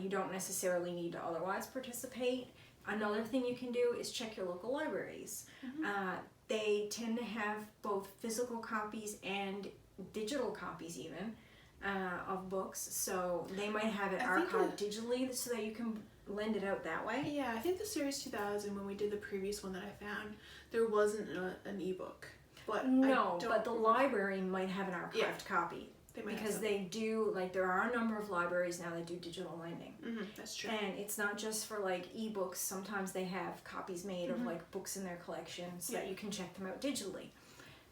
You don't necessarily need to otherwise participate. Another thing you can do is check your local libraries. Mm-hmm. They tend to have both physical copies and digital copies even of books. So they might have it I think archived digitally so that you can lend it out that way. Yeah, I think the Series 2000, when we did the previous one that I found, there wasn't an ebook. But No, but the library might have an archived copy. They might Because have they do, like, there are a number of libraries now that do digital lending. Mm-hmm, that's true. And it's not just for, like, ebooks. Sometimes they have copies made of, like, books in their collection so that you can check them out digitally.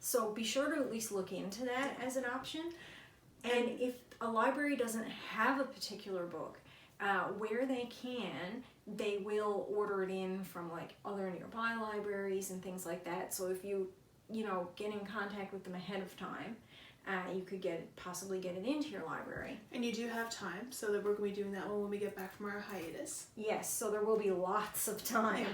So be sure to at least look into that as an option. And if a library doesn't have a particular book, where they can, they will order it in from like other nearby libraries and things like that. So if you get in contact with them ahead of time, you could possibly get it into your library. And you do have time, so that we're going to be doing that one when we get back from our hiatus. Yes, so there will be lots of time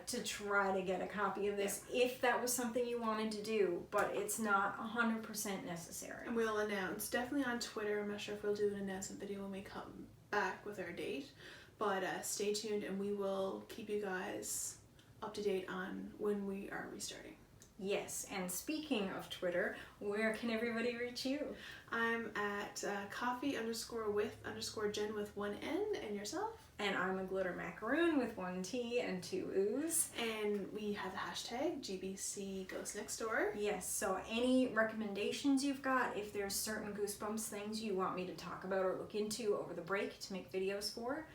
to try to get a copy of this if that was something you wanted to do, but it's not 100% necessary. And we'll announce, definitely on Twitter, I'm not sure if we'll do an announcement video when we come back with our date, but stay tuned and we will keep you guys up to date on when we are restarting. Yes, and speaking of Twitter, where can everybody reach you? I'm at coffee_with_Jen with one N, and yourself? And I'm a glitter macaroon with 1 T and 2 O's. And we have the hashtag GBC Ghost Next Door. Yes, so any recommendations you've got, if there's certain Goosebumps things you want me to talk about or look into over the break to make videos for,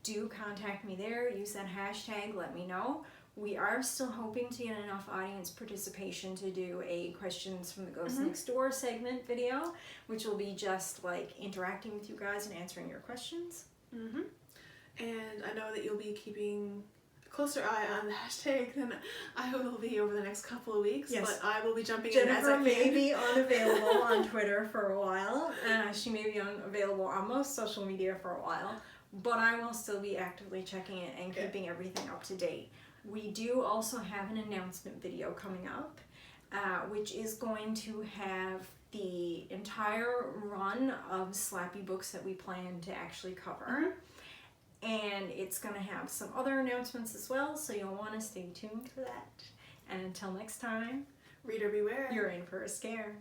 do contact me there. Use that hashtag, let me know. We are still hoping to get enough audience participation to do a questions from the Ghost Next Door segment video, which will be just like interacting with you guys and answering your questions. And I know that you'll be keeping a closer eye on the hashtag than I will be over the next couple of weeks, but I will be jumping in as I can. Jennifer may be unavailable on Twitter for a while. She may be unavailable on most social media for a while, but I will still be actively checking it and keeping everything up to date. We do also have an announcement video coming up, which is going to have the entire run of Slappy books that we plan to actually cover. And it's going to have some other announcements as well, so you'll want to stay tuned for that. And until next time, reader beware. You're in for a scare.